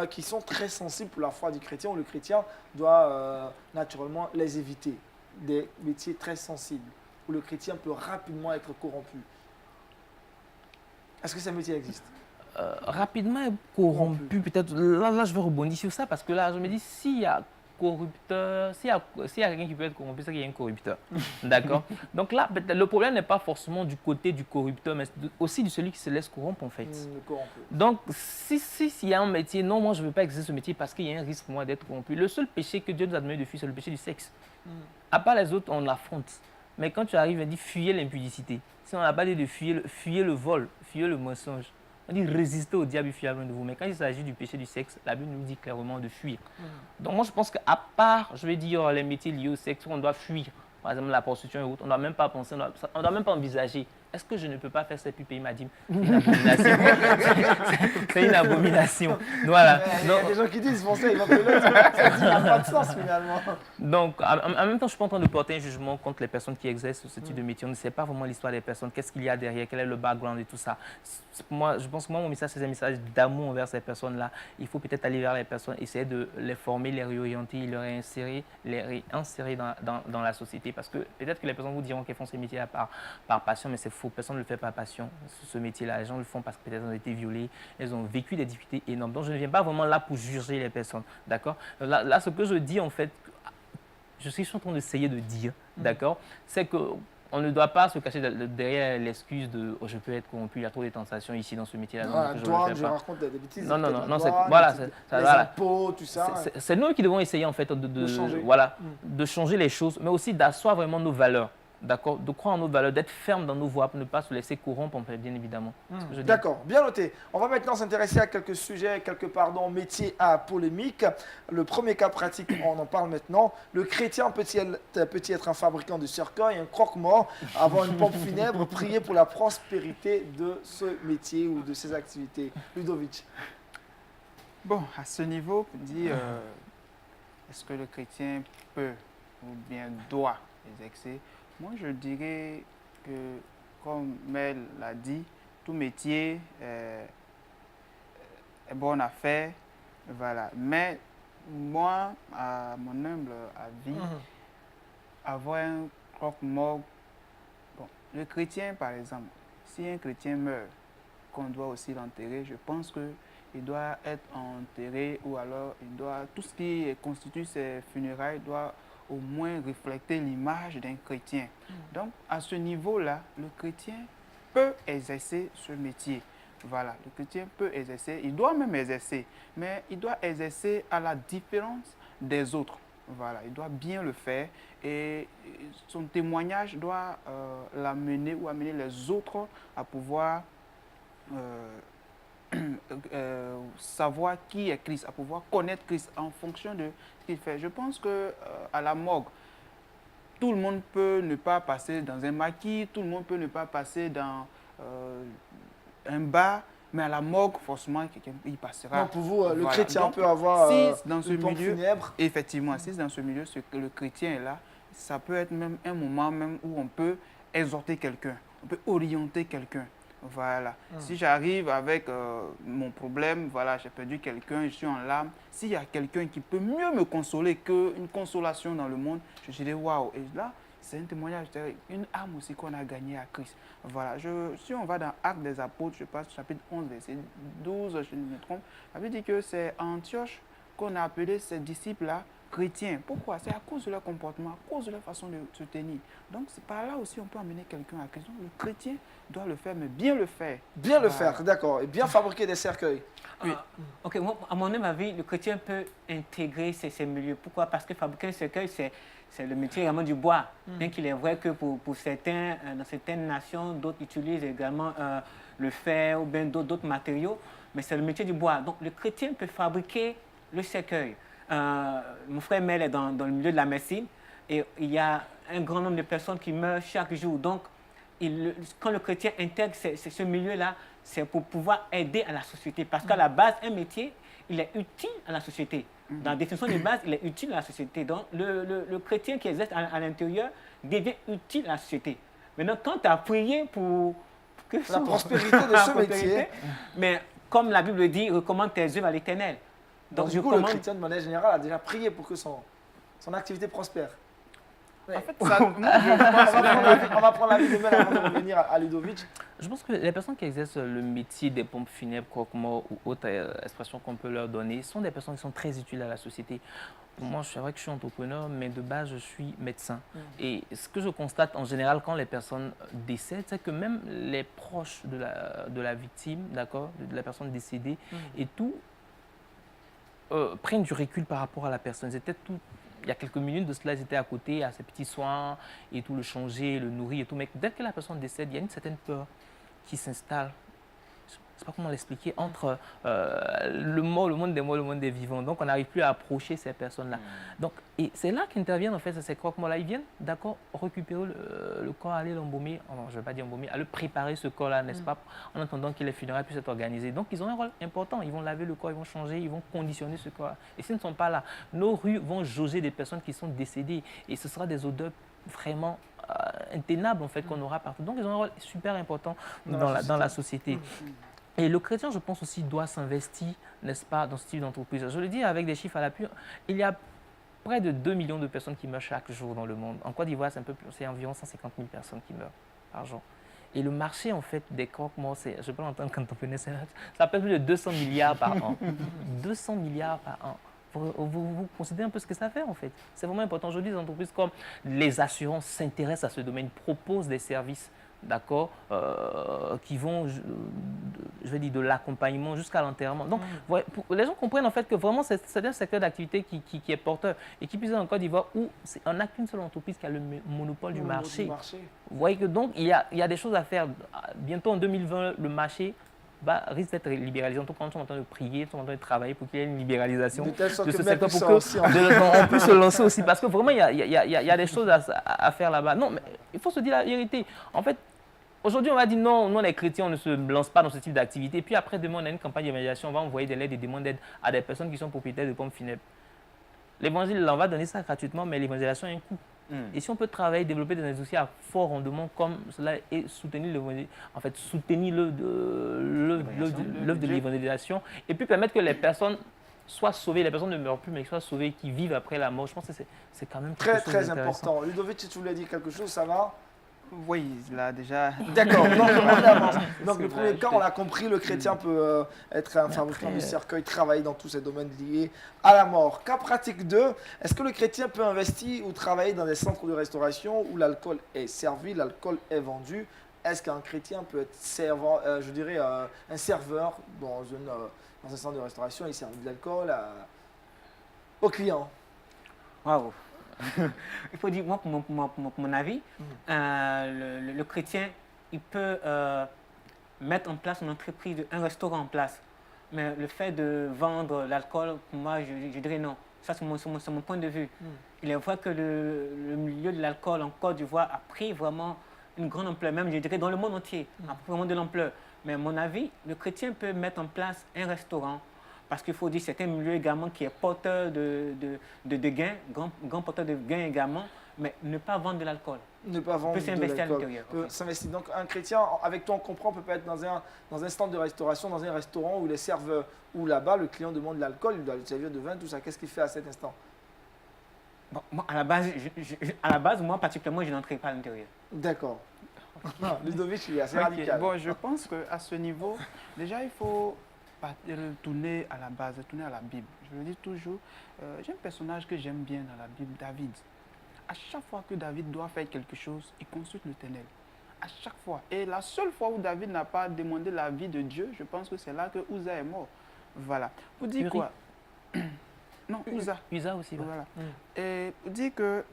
qui sont très sensibles pour la foi du chrétien, où le chrétien doit naturellement les éviter? Des métiers très sensibles, où le chrétien peut rapidement être corrompu. Est-ce que ces métiers existent? Rapidement corrompu, peut-être, là je vais rebondir sur ça, parce que là je me dis, s'il y a corrupteur, s'il y a quelqu'un qui peut être corrompu, c'est qu'il y a un corrupteur. D'accord? Donc là, le problème n'est pas forcément du côté du corrupteur, mais aussi de celui qui se laisse corrompre en fait. Donc, s'il y a un métier, non, moi je ne veux pas exercer ce métier parce qu'il y a un risque pour moi d'être corrompu. Le seul péché que Dieu nous a donné de fuir, c'est le péché du sexe. À part les autres, on l'affronte. Mais quand tu arrives, on dit fuyez l'impudicité. Si on n'a pas dit de fuyer le vol, fuyer le mensonge. On dit résister au diable, fuir loin de vous. Mais quand il s'agit du péché du sexe, la Bible nous dit clairement de fuir. Donc moi, je pense qu'à part, je vais dire, les métiers liés au sexe, on doit fuir. Par exemple, la prostitution et autres, on ne doit même pas penser, on ne doit même pas envisager. Est-ce que je ne peux pas faire ça et puis payer ma dîme? C'est une abomination. C'est une abomination. Voilà. Il y a des gens qui disent, bon, ça, il va payer l'autre. Ça n'a pas de sens finalement. Donc, en même temps, je ne suis pas en train de porter un jugement contre les personnes qui exercent ce type de métier. On ne sait pas vraiment l'histoire des personnes, qu'est-ce qu'il y a derrière, quel est le background et tout ça. Moi, je pense que mon message, c'est un message d'amour envers ces personnes-là. Il faut peut-être aller vers les personnes, essayer de les former, les réorienter, les réinsérer dans la société. Parce que peut-être que les personnes vous diront qu'elles font ces métiers-là par passion, mais c'est faux. Personne ne le fait par passion, ce métier-là. Les gens le font parce que peut-être ils ont été violés, ils ont vécu des difficultés énormes. Donc, je ne viens pas vraiment là pour juger les personnes. D'accord? Là, ce que je dis, en fait, je suis en train d'essayer de dire, d'accord, c'est qu'on ne doit pas se cacher derrière l'excuse de oh, je peux être corrompu, il y a trop de tentations ici dans ce métier-là. Voilà, douane, je raconte des bêtises. Non, voilà, les impôts, tout ça. C'est nous qui devons essayer en fait de changer. Voilà, de changer les choses, mais aussi d'asseoir vraiment nos valeurs. D'accord, de croire en nos valeurs, d'être ferme dans nos voies pour ne pas se laisser corrompre, bien évidemment. D'accord, bien noté. On va maintenant s'intéresser à quelques sujets, métiers à polémique. Le premier cas pratique, on en parle maintenant. Le chrétien peut-il être un fabricant de cercueils, un croque-mort, avoir une pompe funèbre, prier pour la prospérité de ce métier ou de ses activités? Ludovic. Bon, à ce niveau, on dit, est-ce que le chrétien peut ou bien doit exercer? Moi, je dirais que, comme Mel l'a dit, tout métier est bon à faire. Voilà. Mais moi, à mon humble avis, avoir un croque-mort, bon, le chrétien, par exemple, si un chrétien meurt, qu'on doit aussi l'enterrer, je pense qu'il doit être enterré ou alors tout ce qui constitue ses funérailles doit au moins refléter l'image d'un chrétien. Donc, à ce niveau-là, le chrétien peut exercer ce métier. Voilà, le chrétien peut exercer, il doit même exercer, mais il doit exercer à la différence des autres. Voilà, il doit bien le faire et son témoignage doit l'amener ou amener les autres à pouvoir savoir qui est Christ, à pouvoir connaître Christ en fonction de ce qu'il fait. Je pense qu'à la morgue, tout le monde peut ne pas passer dans un maquis, tout le monde peut ne pas passer dans un bar, mais à la morgue, forcément, quelqu'un y passera. Donc pour vous, le chrétien peut avoir dans ce une pompe milieu, funèbre. effectivement, si dans ce milieu, le chrétien est là, ça peut être même un moment même où on peut exhorter quelqu'un, on peut orienter quelqu'un. Voilà. Si j'arrive avec mon problème, voilà, j'ai perdu quelqu'un, je suis en larmes. S'il y a quelqu'un qui peut mieux me consoler qu'une consolation dans le monde, je dirais waouh. Et là, c'est un témoignage, une âme aussi qu'on a gagnée à Christ. Voilà. Si on va dans Actes des Apôtres, je passe au chapitre 11, verset 12, je ne me trompe, ça veut dire que c'est à Antioche qu'on a appelé ces disciples-là chrétiens. Pourquoi? C'est à cause de leur comportement, à cause de leur façon de se tenir. Donc, c'est par là aussi on peut amener quelqu'un à Christ. Donc, le chrétien doit le faire, mais bien le faire. Bien le faire, d'accord. Et bien fabriquer des cercueils. Oui. Ok, moi, à mon avis, le chrétien peut intégrer ces milieux. Pourquoi? Parce que fabriquer un cercueil, c'est le métier vraiment du bois. Bien qu'il est vrai que pour certains, dans certaines nations, d'autres utilisent également le fer ou bien d'autres matériaux, mais c'est le métier du bois. Donc, le chrétien peut fabriquer le cercueil. Mon frère Mel est dans le milieu de la médecine et il y a un grand nombre de personnes qui meurent chaque jour. Donc, quand le chrétien intègre ce milieu-là, c'est pour pouvoir aider à la société. Parce qu'à la base, un métier, il est utile à la société. Dans la définition de base, il est utile à la société. Donc, le chrétien qui exerce à l'intérieur devient utile à la société. Maintenant, quand tu as prié pour que la prospérité de ce métier, mais comme la Bible dit, recommande tes œuvres à l'Éternel. Donc, du coup, le chrétien, de manière générale, a déjà prié pour que son activité prospère. En fait, ça, on va prendre l'avis de Mel avant de revenir à Ludovic. Je pense que les personnes qui exercent le métier des pompes funèbres, croque-morts ou autres expressions qu'on peut leur donner sont des personnes qui sont très utiles à la société. Pour moi, c'est vrai que je suis entrepreneur, mais de base, je suis médecin. Et ce que je constate en général quand les personnes décèdent, c'est que même les proches de la victime, d'accord, de la personne décédée et tout, prennent du recul par rapport à la personne. C'était tout. il y a quelques minutes de cela, ils étaient à côté, à ses petits soins et tout, le changer, le nourrir et tout. Mais dès que la personne décède, il y a une certaine peur qui s'installe. Je ne sais pas comment l'expliquer, entre le monde des morts, le monde des vivants. Donc, on n'arrive plus à approcher ces personnes-là. Donc, et c'est là qu'interviennent en fait ces croque-morts-là. Ils viennent, d'accord, récupérer le corps, aller l'embaumer, je ne vais pas dire embaumer, aller préparer ce corps-là, n'est-ce pas, en attendant que les funérailles puissent être organisées. Donc, ils ont un rôle important. Ils vont laver le corps, ils vont changer, ils vont conditionner ce corps. Et s'ils ne sont pas là, nos rues vont jauger des personnes qui sont décédées. Et ce sera des odeurs vraiment intenables, en fait, qu'on aura partout. Donc, ils ont un rôle super important dans la société. Et le chrétien, je pense aussi, doit s'investir, n'est-ce pas, dans ce type d'entreprise. Je le dis avec des chiffres à l'appui, il y a près de 2 millions de personnes qui meurent chaque jour dans le monde. En Côte d'Ivoire, c'est environ 150 000 personnes qui meurent par jour. Et le marché, en fait, des croque-morts, je peux l'entendre quand on connaît ça pèse plus de 200 milliards par an. 200 milliards par an. Vous considérez un peu ce que ça fait, en fait. C'est vraiment important. Aujourd'hui, des entreprises comme les assurances s'intéressent à ce domaine, proposent des services, d'accord, qui vont, je vais dire, de l'accompagnement jusqu'à l'enterrement. Donc, les gens comprennent en fait que vraiment c'est un secteur d'activité qui est porteur et qui puisse en Côte d'Ivoire où on n'a qu'une seule entreprise qui a le monopole du marché. Vous voyez que donc il y a des choses à faire. Bientôt en 2020, le marché risque d'être libéralisé. En tout cas, on est en train de prier, on est en train de travailler pour qu'il y ait une libéralisation de ce secteur pour qu'on puisse se lancer aussi. Parce que vraiment, il y a des choses à faire là-bas. Non, mais il faut se dire la vérité. En fait, aujourd'hui, on va dire non, nous, les chrétiens, on ne se lance pas dans ce type d'activité. Puis après, demain, on a une campagne d'évangélisation, on va envoyer des lettres, des demandes d'aide à des personnes qui sont propriétaires de pompes funèbres. L'évangile, on va donner ça gratuitement, mais l'évangélisation a un coût. Et si on peut travailler, développer des industries à fort rendement comme cela et soutenir l'œuvre de l'évangélisation et puis permettre que les personnes soient sauvées, les personnes ne meurent plus mais soient sauvées, qui vivent après la mort, je pense que c'est quand même quelque chose très important. Ludovic, si tu voulais dire quelque chose, ça va? Oui, là déjà. D'accord, donc on avance. Donc le premier cas, on l'a compris, le chrétien peut être un fabricant de cercueil, travailler dans tous ces domaines liés à la mort. Cas pratique 2, est-ce que le chrétien peut investir ou travailler dans des centres de restauration où l'alcool est servi, l'alcool est vendu? Est-ce qu'un chrétien peut être un serveur dans un centre de restauration et servir de l'alcool aux clients? Waouh! Il faut dire, moi, pour mon avis, le chrétien, il peut mettre en place une entreprise, un restaurant en place. Mais le fait de vendre l'alcool, pour moi, je dirais non. Ça, c'est mon point de vue. Il est vrai que le milieu de l'alcool en Côte d'Ivoire a pris vraiment une grande ampleur, même, je dirais, dans le monde entier, a pris vraiment de l'ampleur. Mais à mon avis, le chrétien peut mettre en place un restaurant. Parce qu'il faut dire que c'est un milieu également qui est porteur de gains, grand porteur de gains également, mais ne pas vendre de l'alcool. Ne pas vendre de l'alcool. À l'intérieur. S'investir. Donc un chrétien, avec toi on comprend, peut pas être dans un stand de restauration, dans un restaurant où les serveurs, où là-bas le client demande de l'alcool, il doit lui servir de vin, tout ça. Qu'est-ce qu'il fait à cet instant? Bon, moi, à la base, moi particulièrement, je n'entrais pas à l'intérieur. D'accord. Ludovic, il est assez radical. Bon, je pense qu'à ce niveau, déjà il faut retourner à la base, retourner à la Bible. Je le dis toujours, j'ai un personnage que j'aime bien dans la Bible, David. À chaque fois que David doit faire quelque chose, il consulte l'Éternel. À chaque fois. Et la seule fois où David n'a pas demandé l'avis de Dieu, je pense que c'est là que Uza est mort. Voilà. Vous dites quoi? Non, Uza. Uza aussi. Voilà. Et vous dites que,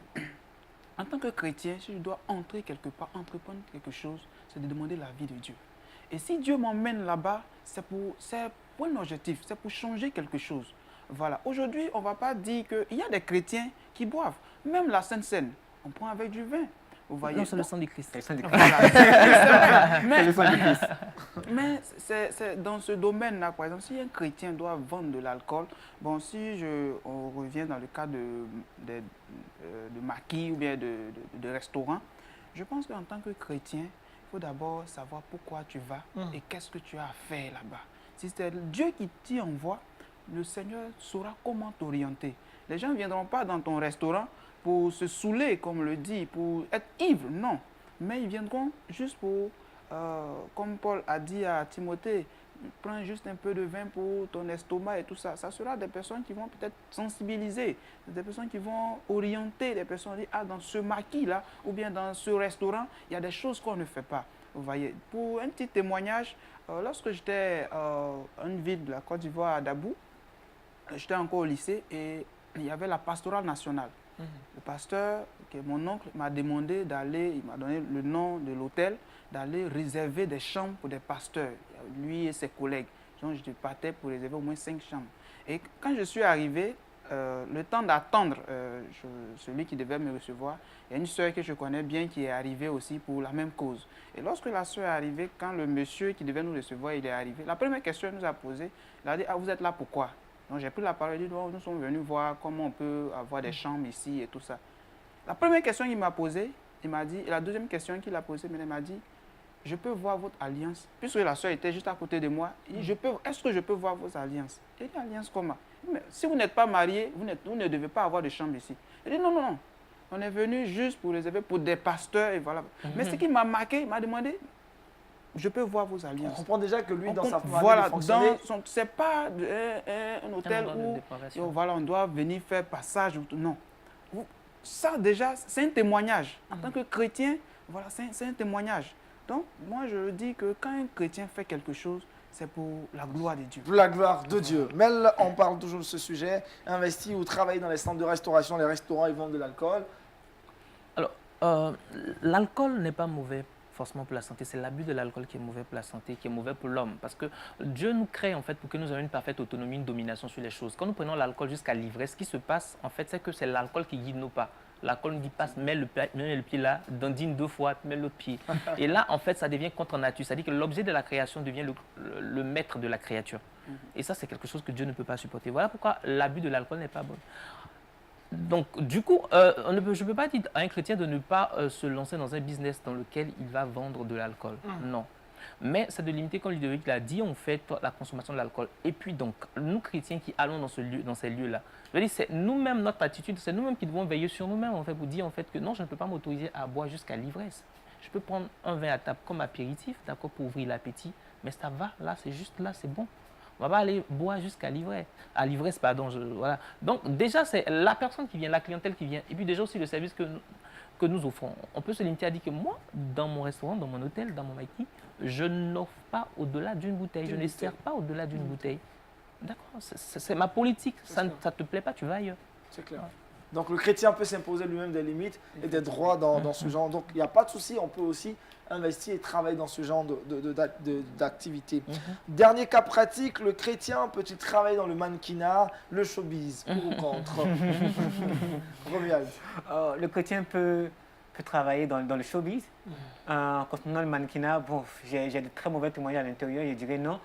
en tant que chrétien, si je dois entrer quelque part, entreprendre quelque chose, c'est de demander l'avis de Dieu. Et si Dieu m'emmène là-bas, c'est pour un objectif, c'est pour changer quelque chose. Voilà. Aujourd'hui, on ne va pas dire qu'il y a des chrétiens qui boivent. Même la Sainte Seine, on prend avec du vin. Vous voyez? Non, c'est le sang du Christ. C'est le sang du Christ. Mais c'est dans ce domaine-là, par exemple, si un chrétien doit vendre de l'alcool, bon, si on revient dans le cas de maquis ou bien de restaurant, je pense qu'en tant que chrétien, il faut d'abord savoir pourquoi tu vas et qu'est-ce que tu as à faire là-bas. Si c'est Dieu qui t'y envoie, le Seigneur saura comment t'orienter. Les gens ne viendront pas dans ton restaurant pour se saouler, comme on le dit, pour être ivre, non. Mais ils viendront juste pour, comme Paul a dit à Timothée, prends juste un peu de vin pour ton estomac et tout ça. Ça sera des personnes qui vont peut-être sensibiliser, des personnes qui vont orienter, des personnes qui disent, ah, dans ce maquis-là, ou bien dans ce restaurant, il y a des choses qu'on ne fait pas. Vous voyez, pour un petit témoignage, lorsque j'étais dans une ville de la Côte d'Ivoire, à Dabou, j'étais encore au lycée et il y avait la pastorale nationale. Le pasteur, qui est mon oncle, m'a demandé d'aller, il m'a donné le nom de l'hôtel, d'aller réserver des chambres pour des pasteurs, lui et ses collègues. Donc je partais pour réserver au moins 5 chambres. Et quand je suis arrivé, le temps d'attendre celui qui devait me recevoir, il y a une soeur que je connais bien qui est arrivée aussi pour la même cause. Et lorsque la soeur est arrivée, quand le monsieur qui devait nous recevoir il est arrivé, la première question qu'il nous a posée, il a dit « Ah, vous êtes là pourquoi ?» Donc j'ai pris la parole et dit oh, « Nous sommes venus voir comment on peut avoir des chambres ici et tout ça. » La première question qu'il m'a posée, il m'a dit, et la deuxième question qu'il a posée, il m'a dit « Je peux voir votre alliance ?» Puisque la soeur était juste à côté de moi, il dit « Est-ce que je peux voir vos alliances ?» J'ai dit « Alliance comment ?» Mais si vous n'êtes pas marié, vous ne devez pas avoir de chambre ici. Il dit non, non, non. On est venu juste pour réserver pour des pasteurs et voilà. Mais ce qui m'a marqué, il m'a demandé, je peux voir vos alliances. On comprend déjà que lui, dans sa manière voilà, de fonctionner, c'est pas un hôtel où voilà, on doit venir faire passage. Non. Ça déjà, c'est un témoignage. En tant que chrétien, voilà, c'est un témoignage. Donc, moi, je dis que quand un chrétien fait quelque chose, c'est pour la gloire de Dieu. Pour la gloire de Dieu. Mel, on parle toujours de ce sujet. Investir ou travailler dans les centres de restauration, les restaurants, ils vendent de l'alcool. Alors, l'alcool n'est pas mauvais forcément pour la santé. C'est l'abus de l'alcool qui est mauvais pour la santé, qui est mauvais pour l'homme. Parce que Dieu nous crée en fait pour que nous ayons une parfaite autonomie, une domination sur les choses. Quand nous prenons l'alcool jusqu'à l'ivresse, ce qui se passe en fait, c'est que c'est l'alcool qui guide nos pas. L'alcool nous dit passe, mets le pied là, dandine 2 fois, mets l'autre pied. Et là, en fait, ça devient contre nature. C'est-à-dire que l'objet de la création devient le maître de la créature. Et ça, c'est quelque chose que Dieu ne peut pas supporter. Voilà pourquoi l'abus de l'alcool n'est pas bon. Donc, du coup, je ne peux pas dire à un chrétien de ne pas se lancer dans un business dans lequel il va vendre de l'alcool. Non. Mais c'est de limiter, comme Ludovic l'a dit, on fait la consommation de l'alcool. Et puis donc, nous chrétiens qui allons dans ces lieux-là, je veux dire, c'est nous-mêmes, notre attitude, c'est nous-mêmes qui devons veiller sur nous-mêmes en fait, pour dire en fait que non, je ne peux pas m'autoriser à boire jusqu'à l'ivresse. Je peux prendre un vin à table comme apéritif, d'accord, pour ouvrir l'appétit, mais ça va, là, c'est juste là, c'est bon. On ne va pas aller boire jusqu'à l'ivresse. À l'ivresse, pardon. Voilà. Donc déjà, c'est la personne qui vient, la clientèle qui vient. Et puis déjà aussi le service que nous offrons. On peut se limiter à dire que moi, dans mon restaurant, dans mon hôtel, dans mon maquis, je n'offre pas au-delà d'une bouteille. Je ne sers pas au-delà d'une bouteille. D'accord, c'est ma politique. Ça ne te plaît pas, tu vas ailleurs. C'est clair. Donc le chrétien peut s'imposer lui-même des limites et des droits dans ce genre. Donc il n'y a pas de souci, on peut aussi investir et travailler dans ce genre d'activité. Dernier cas pratique, le chrétien peut-il travailler dans le mannequinat, le showbiz, pour ou contre? Romuald. Le chrétien peut travailler dans le showbiz. Concernant le mannequinat, bon, j'ai de très mauvais témoignages à l'intérieur, je dirais non.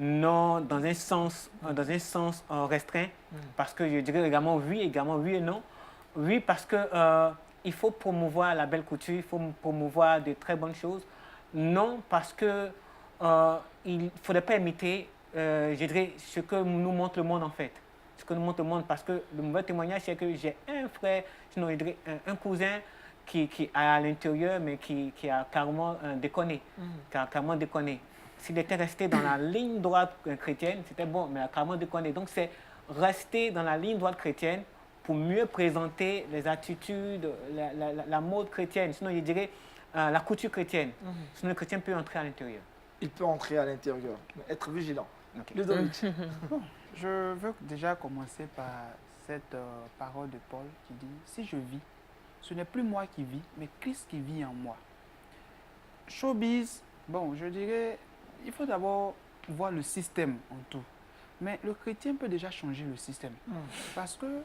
Non, dans un sens restreint, parce que je dirais également oui et non. Oui, parce que il faut promouvoir la belle couture, il faut promouvoir de très bonnes choses. Non, parce que il ne faudrait pas imiter, je dirais, ce que nous montre le monde en fait. Ce que nous montre le monde, parce que le mauvais témoignage, c'est que j'ai un frère, sinon je dirais un cousin qui est à l'intérieur, mais qui a carrément déconné. S'il était resté dans la ligne droite chrétienne, c'était bon, mais il a carrément déconné. Donc, c'est rester dans la ligne droite chrétienne pour mieux présenter les attitudes, la mode chrétienne, sinon je dirais la couture chrétienne. Sinon, le chrétien peut entrer à l'intérieur. Il peut entrer à l'intérieur, mais être vigilant. Okay. Ludovic. Bon, je veux déjà commencer par cette parole de Paul qui dit « Si je vis, ce n'est plus moi qui vis, mais Christ qui vit en moi. » Showbiz, bon, je dirais, il faut d'abord voir le système en tout. Mais le chrétien peut déjà changer le système. Parce que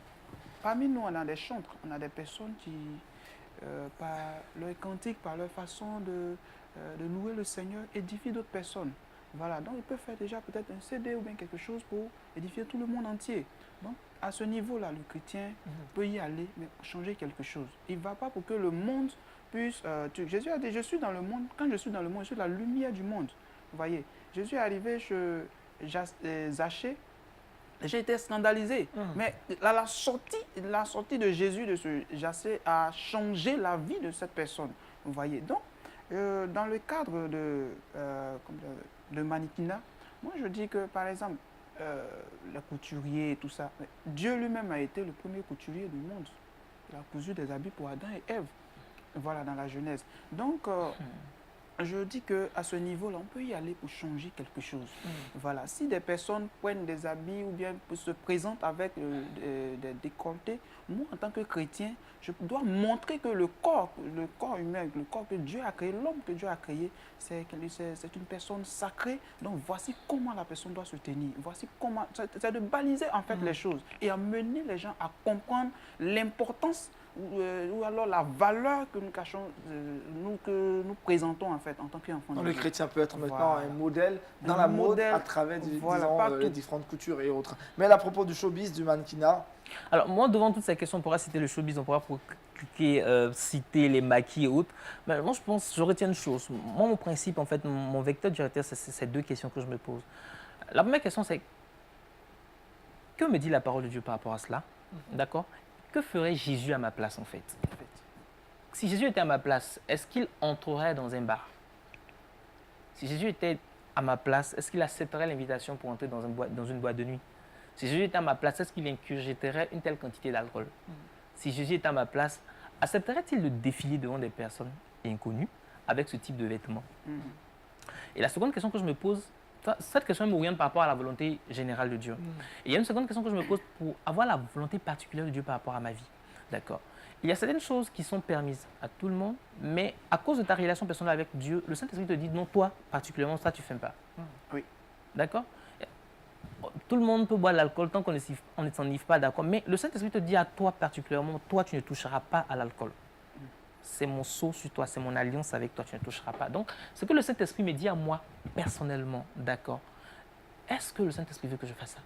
parmi nous, on a des chantres, on a des personnes qui, par leur cantique, par leur façon de louer le Seigneur, édifient d'autres personnes. Voilà, donc ils peuvent faire déjà peut-être un CD ou bien quelque chose pour édifier tout le monde entier. Donc à ce niveau-là, le chrétien peut y aller, mais changer quelque chose. Il ne va pas pour que le monde puisse... Jésus a dit, je suis dans le monde, quand je suis dans le monde, je suis la lumière du monde. Vous voyez, Jésus est arrivé chez Zachée, j'ai été scandalisé. Mais la sortie de Jésus de ce Zachée a changé la vie de cette personne. Vous voyez, donc, dans le cadre de mannequinat, moi je dis que par exemple, les couturiers et tout ça, Dieu lui-même a été le premier couturier du monde. Il a cousu des habits pour Adam et Ève, voilà, dans la Genèse. Donc, Je dis qu'à ce niveau-là, on peut y aller pour changer quelque chose. Voilà. Si des personnes prennent des habits ou bien se présentent avec des décolletés, moi, en tant que chrétien, je dois montrer que le corps humain, le corps que Dieu a créé, l'homme que Dieu a créé, c'est une personne sacrée. Donc, voici comment la personne doit se tenir. Voici comment... C'est de baliser, en fait, les choses et amener les gens à comprendre l'importance ou alors la valeur que nous cachons, que nous présentons en fait en tant qu'enfants. Le chrétien peut être maintenant Voilà. un modèle dans Un la mode modèle, à travers voilà, disons, partout. les différentes coutures et autres. Mais à propos du showbiz, du mannequinat, Alors, moi, devant toutes ces questions, on pourra citer le showbiz, on pourra citer les maquis et autres. Mais moi, je retiens une chose. Moi, mon principe, en fait, mon vecteur directeur, c'est ces deux questions que je me pose. La première question, c'est que me dit la parole de Dieu par rapport à cela? D'accord? Que ferait Jésus à ma place, en fait? Si Jésus était à ma place, est-ce qu'il entrerait dans un bar? Si Jésus était à ma place, est-ce qu'il accepterait l'invitation pour entrer dans une boîte de nuit? Si Jésus était à ma place, est-ce qu'il ingurgiterait une telle quantité d'alcool? Si Jésus était à ma place, accepterait-il de défiler devant des personnes inconnues avec ce type de vêtements? Et la seconde question que je me pose, cette question m'oriente par rapport à la volonté générale de Dieu. Et il y a une seconde question que je me pose pour avoir la volonté particulière de Dieu par rapport à ma vie. D'accord? Il y a certaines choses qui sont permises à tout le monde, mais à cause de ta relation personnelle avec Dieu, le Saint-Esprit te dit non, toi particulièrement, ça tu ne fais pas. Oui. D'accord? Tout le monde peut boire de l'alcool tant qu'on ne s'enivre pas, d'accord? Mais le Saint-Esprit te dit à toi particulièrement, toi tu ne toucheras pas à l'alcool. C'est mon sceau sur toi, c'est mon alliance avec toi, tu ne toucheras pas. Donc, ce que le Saint-Esprit me dit à moi, personnellement, d'accord, est-ce que le Saint-Esprit veut que je fasse ça?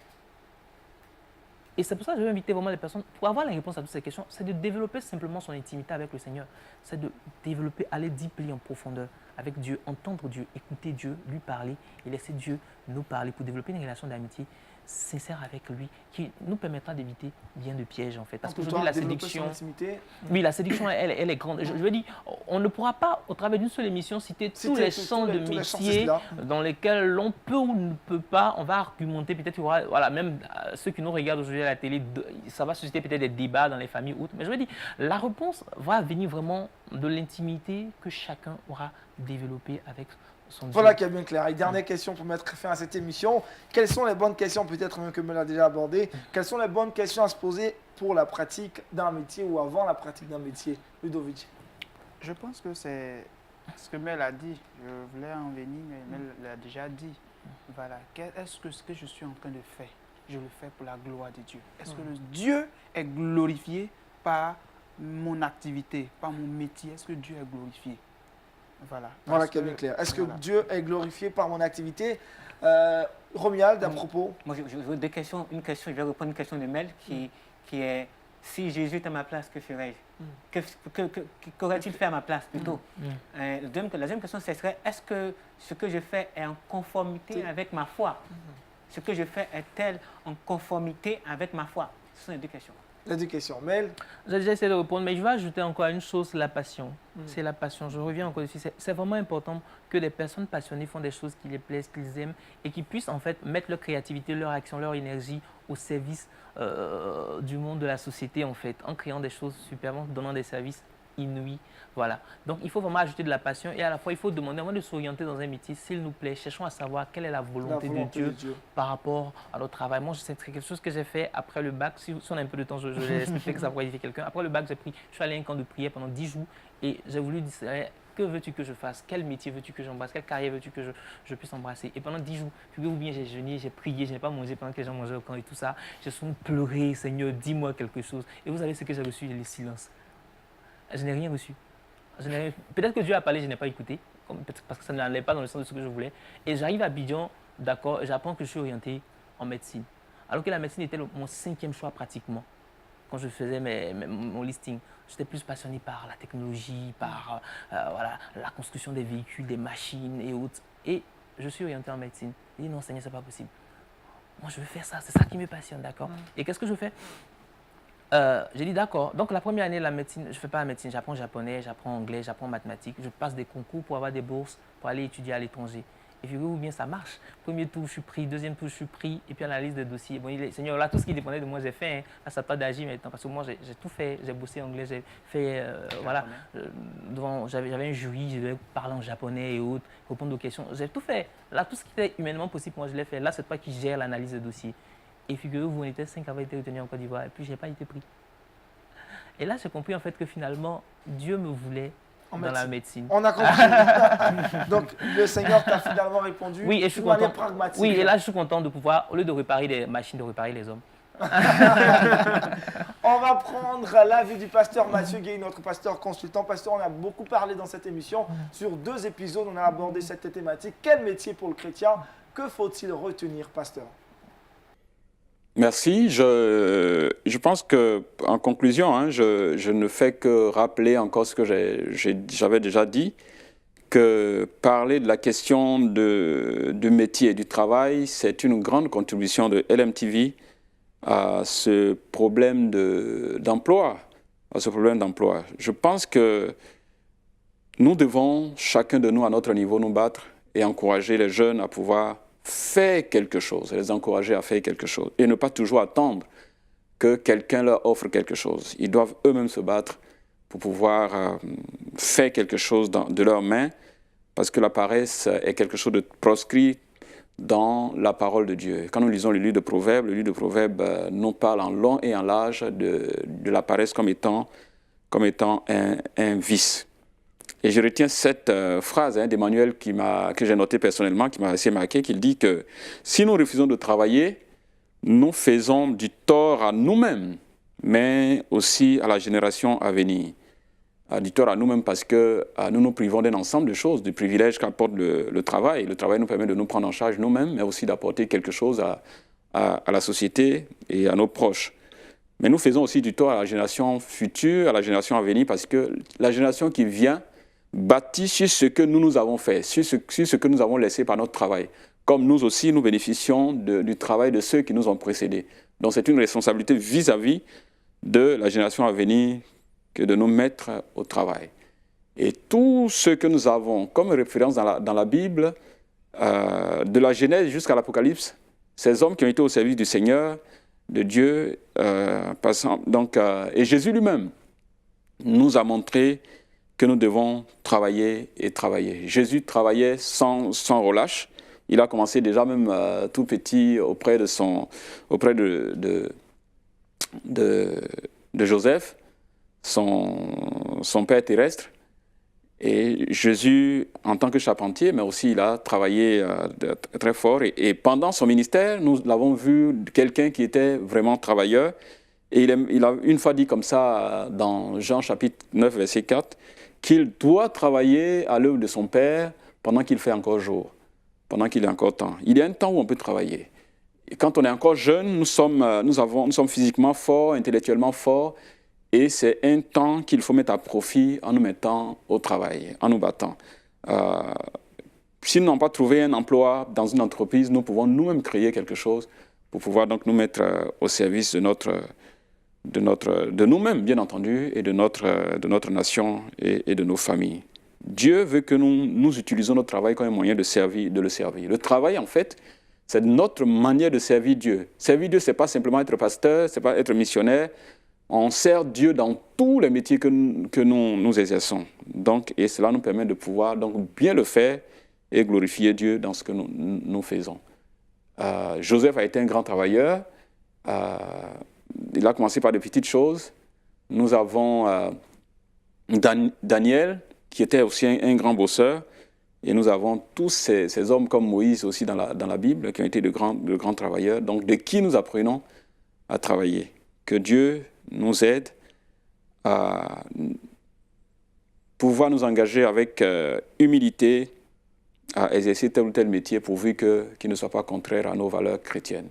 Et c'est pour ça que je veux inviter vraiment les personnes, pour avoir la réponse à toutes ces questions, c'est de développer simplement son intimité avec le Seigneur. C'est de développer, aller deeply en profondeur avec Dieu, entendre Dieu, écouter Dieu, lui parler et laisser Dieu nous parler pour développer une relation d'amitié sincère avec lui qui nous permettra d'éviter bien de pièges en fait. Parce qu'aujourd'hui, la séduction, oui, la séduction, elle est grande. Je veux dire, on ne pourra pas, au travers d'une seule émission, citer tous les champs de métiers dans lesquels l'on peut ou ne peut pas. On va argumenter, peut-être qu'il y aura, voilà, même ceux qui nous regardent aujourd'hui à la télé, ça va susciter peut-être des débats dans les familles ou autres. Mais je veux dire, la réponse va venir vraiment de l'intimité que chacun aura développée avec son Dieu. Voilà qui est bien clair. Et dernière question pour mettre fin à cette émission. Quelles sont les bonnes questions, peut-être même que me l'a déjà abordé, quelles sont les bonnes questions à se poser pour la pratique d'un métier ou avant la pratique d'un métier? Ludovic. Je pense que c'est ce que Mel a dit. Je voulais en venir, mais Mel l'a déjà dit. Voilà. Est-ce que ce que je suis en train de faire, je le fais pour la gloire de Dieu? Est-ce que le Dieu est glorifié par mon activité, par mon métier? Est-ce que Dieu est glorifié? Voilà. Voilà qui est bien clair. Est-ce que Dieu est glorifié par mon activité? Romuald, à propos. Moi, je veux deux questions. Une question, je vais reprendre une question de Mel qui est si Jésus est à ma place, que ferais-je? Qu'aurait-il fait à ma place plutôt? La deuxième question, ce serait est-ce que ce que je fais est en conformité avec ma foi? Ce que je fais est-elle en conformité avec ma foi? Ce sont les deux questions. Les deux questions. Mel? J'ai déjà essayé de répondre, mais je vais ajouter encore une chose, la passion. C'est la passion. Je reviens encore dessus. C'est vraiment important que les personnes passionnées font des choses qui les plaisent, qu'ils aiment et qui puissent en fait mettre leur créativité, leur action, leur énergie au service du monde, de la société en fait, en créant des choses superbes, en donnant des services inouïs. Voilà. Donc il faut vraiment ajouter de la passion et à la fois il faut demander avant de s'orienter dans un métier, s'il nous plaît, cherchons à savoir quelle est la volonté de Dieu par rapport à notre travail. Moi, c'est quelque chose que j'ai fait après le bac. Si on a un peu de temps, je vais expliquer que ça pourrait aider quelqu'un. Après le bac, je suis allé à un camp de prière pendant 10 jours et j'ai voulu dire que veux-tu que je fasse? Quel métier veux-tu que j'embrasse? Quelle carrière veux-tu que je puisse embrasser? Et pendant 10 jours, figurez-vous bien, j'ai jeûné, j'ai prié, je n'ai pas mangé pendant que les gens mangeaient au camp et tout ça. J'ai souvent pleuré, Seigneur, dis-moi quelque chose. Et vous savez ce que j'ai reçu? Le silence. Je n'ai rien reçu. Peut-être que Dieu a parlé, je n'ai pas écouté, parce que ça n'allait pas dans le sens de ce que je voulais. Et j'arrive à Abidjan, d'accord, j'apprends que je suis orienté en médecine. Alors que la médecine était mon 5e choix pratiquement. Quand je faisais mon listing, j'étais plus passionné par la technologie, par voilà, la construction des véhicules, des machines et autres. Et je suis orienté en médecine. Je dis non, Seigneur, ce n'est pas possible. Moi, je veux faire ça, c'est ça qui me passionne, d'accord. Et qu'est-ce que je fais? J'ai dit d'accord. Donc la première année, la médecine, je ne fais pas la médecine, j'apprends japonais, j'apprends anglais, j'apprends mathématiques. Je passe des concours pour avoir des bourses pour aller étudier à l'étranger. Et figurez-vous bien, ça marche. Premier tour, je suis pris. Deuxième tour, je suis pris. Et puis, analyse des dossiers. Bon, Seigneur, là, tout ce qui dépendait de moi, j'ai fait. Hein. Là, ça pas d'agir maintenant. Parce que moi, j'ai tout fait. J'ai bossé anglais, j'ai fait, voilà. J'avais un jury, je devais parler en japonais et autres, répondre aux questions. J'ai tout fait. Là, tout ce qui était humainement possible, moi, je l'ai fait. Là, c'est toi qui gère l'analyse des dossiers. Et figurez-vous, on était 5 à avoir été retenus en Côte d'Ivoire. Et puis, je n'ai pas été pris. Et là, j'ai compris, en fait, que finalement, Dieu me voulait dans la médecine. On a compris. Donc, le Seigneur t'a finalement répondu oui, et je suis de manière content. pragmatique. Oui, et là, je suis content de pouvoir, au lieu de réparer les machines, de réparer les hommes. On va prendre l'avis du pasteur Mathieu Gueye, notre pasteur consultant. Pasteur, on a beaucoup parlé dans cette émission. Sur 2 épisodes, on a abordé cette thématique. Quel métier pour le chrétien? Que faut-il retenir, pasteur? Merci. Je pense qu'en conclusion, hein, je ne fais que rappeler encore ce que j'avais déjà dit, que parler de la question du métier et du travail, c'est une grande contribution de LMTV à ce problème d'emploi. Je pense que nous devons, chacun de nous à notre niveau, nous battre et encourager les jeunes à pouvoir faire quelque chose, les encourager à faire quelque chose et ne pas toujours attendre que quelqu'un leur offre quelque chose. Ils doivent eux-mêmes se battre pour pouvoir faire quelque chose de leurs mains, parce que la paresse est quelque chose de proscrit dans la parole de Dieu. Quand nous lisons le livre de Proverbes nous parle en long et en large de la paresse comme étant un vice. Et je retiens cette phrase d'Emmanuel que j'ai notée personnellement, qui m'a assez marqué, qui dit que si nous refusons de travailler, nous faisons du tort à nous-mêmes, mais aussi à la génération à venir. Du tort à nous-mêmes parce que nous nous privons d'un ensemble de choses, du privilège qu'apporte le travail. Le travail nous permet de nous prendre en charge nous-mêmes, mais aussi d'apporter quelque chose à la société et à nos proches. Mais nous faisons aussi du tort à la génération future, à la génération à venir, parce que la génération qui vient bâti sur ce que nous avons fait, sur ce que nous avons laissé par notre travail. Comme nous aussi, nous bénéficions du travail de ceux qui nous ont précédés. Donc c'est une responsabilité vis-à-vis de la génération à venir que de nous mettre au travail. Et tout ce que nous avons comme référence dans la Bible, de la Genèse jusqu'à l'Apocalypse, ces hommes qui ont été au service du Seigneur, de Dieu, et Jésus lui-même nous a montré que nous devons travailler et travailler. Jésus travaillait sans relâche. Il a commencé déjà même tout petit auprès de Joseph, son père terrestre. Et Jésus, en tant que charpentier, mais aussi il a travaillé très fort. Et pendant son ministère, nous l'avons vu, quelqu'un qui était vraiment travailleur. Et il a une fois dit comme ça, dans Jean chapitre 9, verset 4, qu'il doit travailler à l'œuvre de son Père pendant qu'il fait encore jour, pendant qu'il est encore temps. Il y a un temps où on peut travailler. Et quand on est encore jeune, nous sommes physiquement forts, intellectuellement forts, et c'est un temps qu'il faut mettre à profit en nous mettant au travail, en nous battant. Si nous n'avons pas trouvé un emploi dans une entreprise, nous pouvons nous-mêmes créer quelque chose pour pouvoir donc nous mettre au service de nous-mêmes, bien entendu, et de notre nation et de nos familles. Dieu veut que nous utilisions notre travail comme un moyen de le servir. Le travail, en fait, c'est notre manière de servir Dieu. Servir Dieu, ce n'est pas simplement être pasteur, ce n'est pas être missionnaire. On sert Dieu dans tous les métiers que nous exerçons. Donc, et cela nous permet de pouvoir donc, bien le faire et glorifier Dieu dans ce que nous faisons. Joseph a été un grand travailleur. Il a commencé par de petites choses. Nous avons Daniel, qui était aussi un grand bosseur. Et nous avons tous ces hommes comme Moïse aussi dans la Bible, qui ont été de grands travailleurs, donc de qui nous apprenons à travailler. Que Dieu nous aide à pouvoir nous engager avec humilité à exercer tel ou tel métier pourvu qu'il ne soit pas contraire à nos valeurs chrétiennes.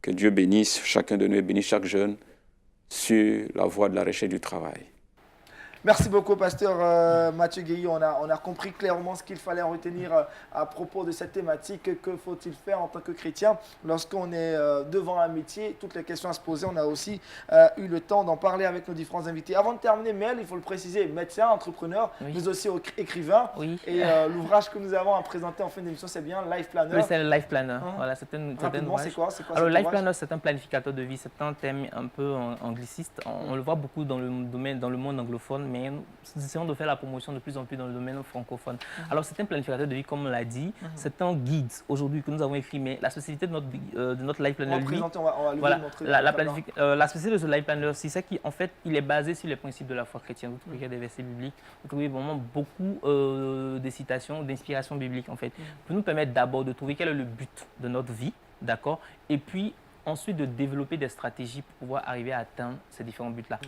Que Dieu bénisse chacun de nous et bénisse chaque jeune sur la voie de la recherche du travail. Merci beaucoup, pasteur Mathieu Guéhi. On a compris clairement ce qu'il fallait en retenir à propos de cette thématique. Que faut-il faire en tant que chrétien lorsqu'on est devant un métier? Toutes les questions à se poser. On a aussi eu le temps d'en parler avec nos différents invités. Avant de terminer, Mel, il faut le préciser, médecin, entrepreneur, mais aussi écrivain. Oui. Et l'ouvrage que nous avons à présenter en fin d'émission, c'est bien Life Planner. Oui, c'est le Life Planner. Voilà, c'est un ouvrage. C'est quoi Alors, cet Life ouvrage? Planner, c'est un planificateur de vie. C'est un thème un peu angliciste. On le voit beaucoup dans le monde anglophone, mais nous essayons de faire la promotion de plus en plus dans le domaine francophone. Alors, c'est un planificateur de vie, comme on l'a dit. C'est un guide aujourd'hui que nous avons écrit, mais la spécificité de notre Life Planner, on va le montrer. La spécificité de ce Life Planner, c'est qu'en fait, il est basé sur les principes de la foi chrétienne. Vous trouvez des versets bibliques, vous trouvez vraiment beaucoup de citations, d'inspiration biblique, en fait, pour nous permettre d'abord de trouver quel est le but de notre vie, d'accord, et puis ensuite de développer des stratégies pour pouvoir arriver à atteindre ces différents buts-là.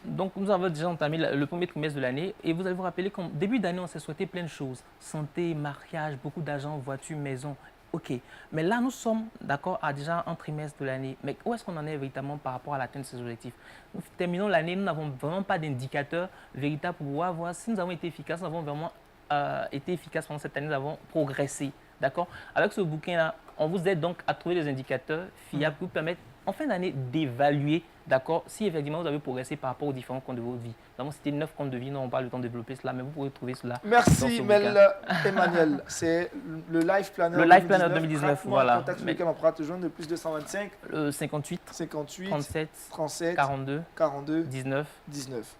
Donc, nous avons déjà entamé le premier trimestre de l'année et vous allez vous rappeler qu'en début d'année, on s'est souhaité plein de choses. Santé, mariage, beaucoup d'argent, voiture, maison. OK. Mais là, nous sommes, d'accord, à déjà un trimestre de l'année. Mais où est-ce qu'on en est véritablement par rapport à l'atteinte de ces objectifs? Nous terminons l'année, nous n'avons vraiment pas d'indicateur véritable pour pouvoir voir si nous avons été efficaces. Nous avons vraiment été efficaces pendant cette année, nous avons progressé. D'accord? Avec ce bouquin-là, on vous aide donc à trouver des indicateurs fiables qui vous permettent en fin d'année d'évaluer, d'accord, si effectivement vous avez progressé par rapport aux différents comptes de votre vie. Nous avons cité 9 comptes de vie, nous n'avons pas le temps de développer cela, mais vous pourrez trouver cela. Merci Mel Emmanuel. C'est le Life Planner. Le Life Planner 2019, voilà. Contact sur lequel on pourra te joindre, de plus 225 58 37 42 19.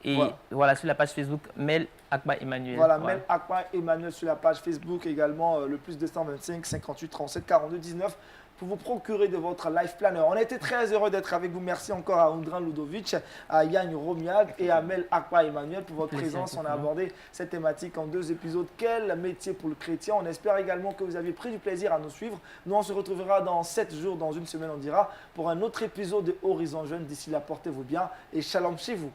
Et voilà, sur la page Facebook, Mel Akba Emmanuel. Voilà, Mel Akba Emmanuel sur la page Facebook également, le plus 225 58 37 42 19. Pour vous procurer de votre Life Planner. On a été très heureux d'être avec vous. Merci encore à Ondran Ludovic, à Yann Romiag et à Mel Akba Emmanuel pour votre présence. On a abordé cette thématique en 2 épisodes. Quel métier pour le chrétien? On espère également que vous avez pris du plaisir à nous suivre. Nous, on se retrouvera dans 7 jours, dans une semaine, on dira, pour un autre épisode de Horizon Jeune. D'ici là, portez-vous bien et shalom chez vous.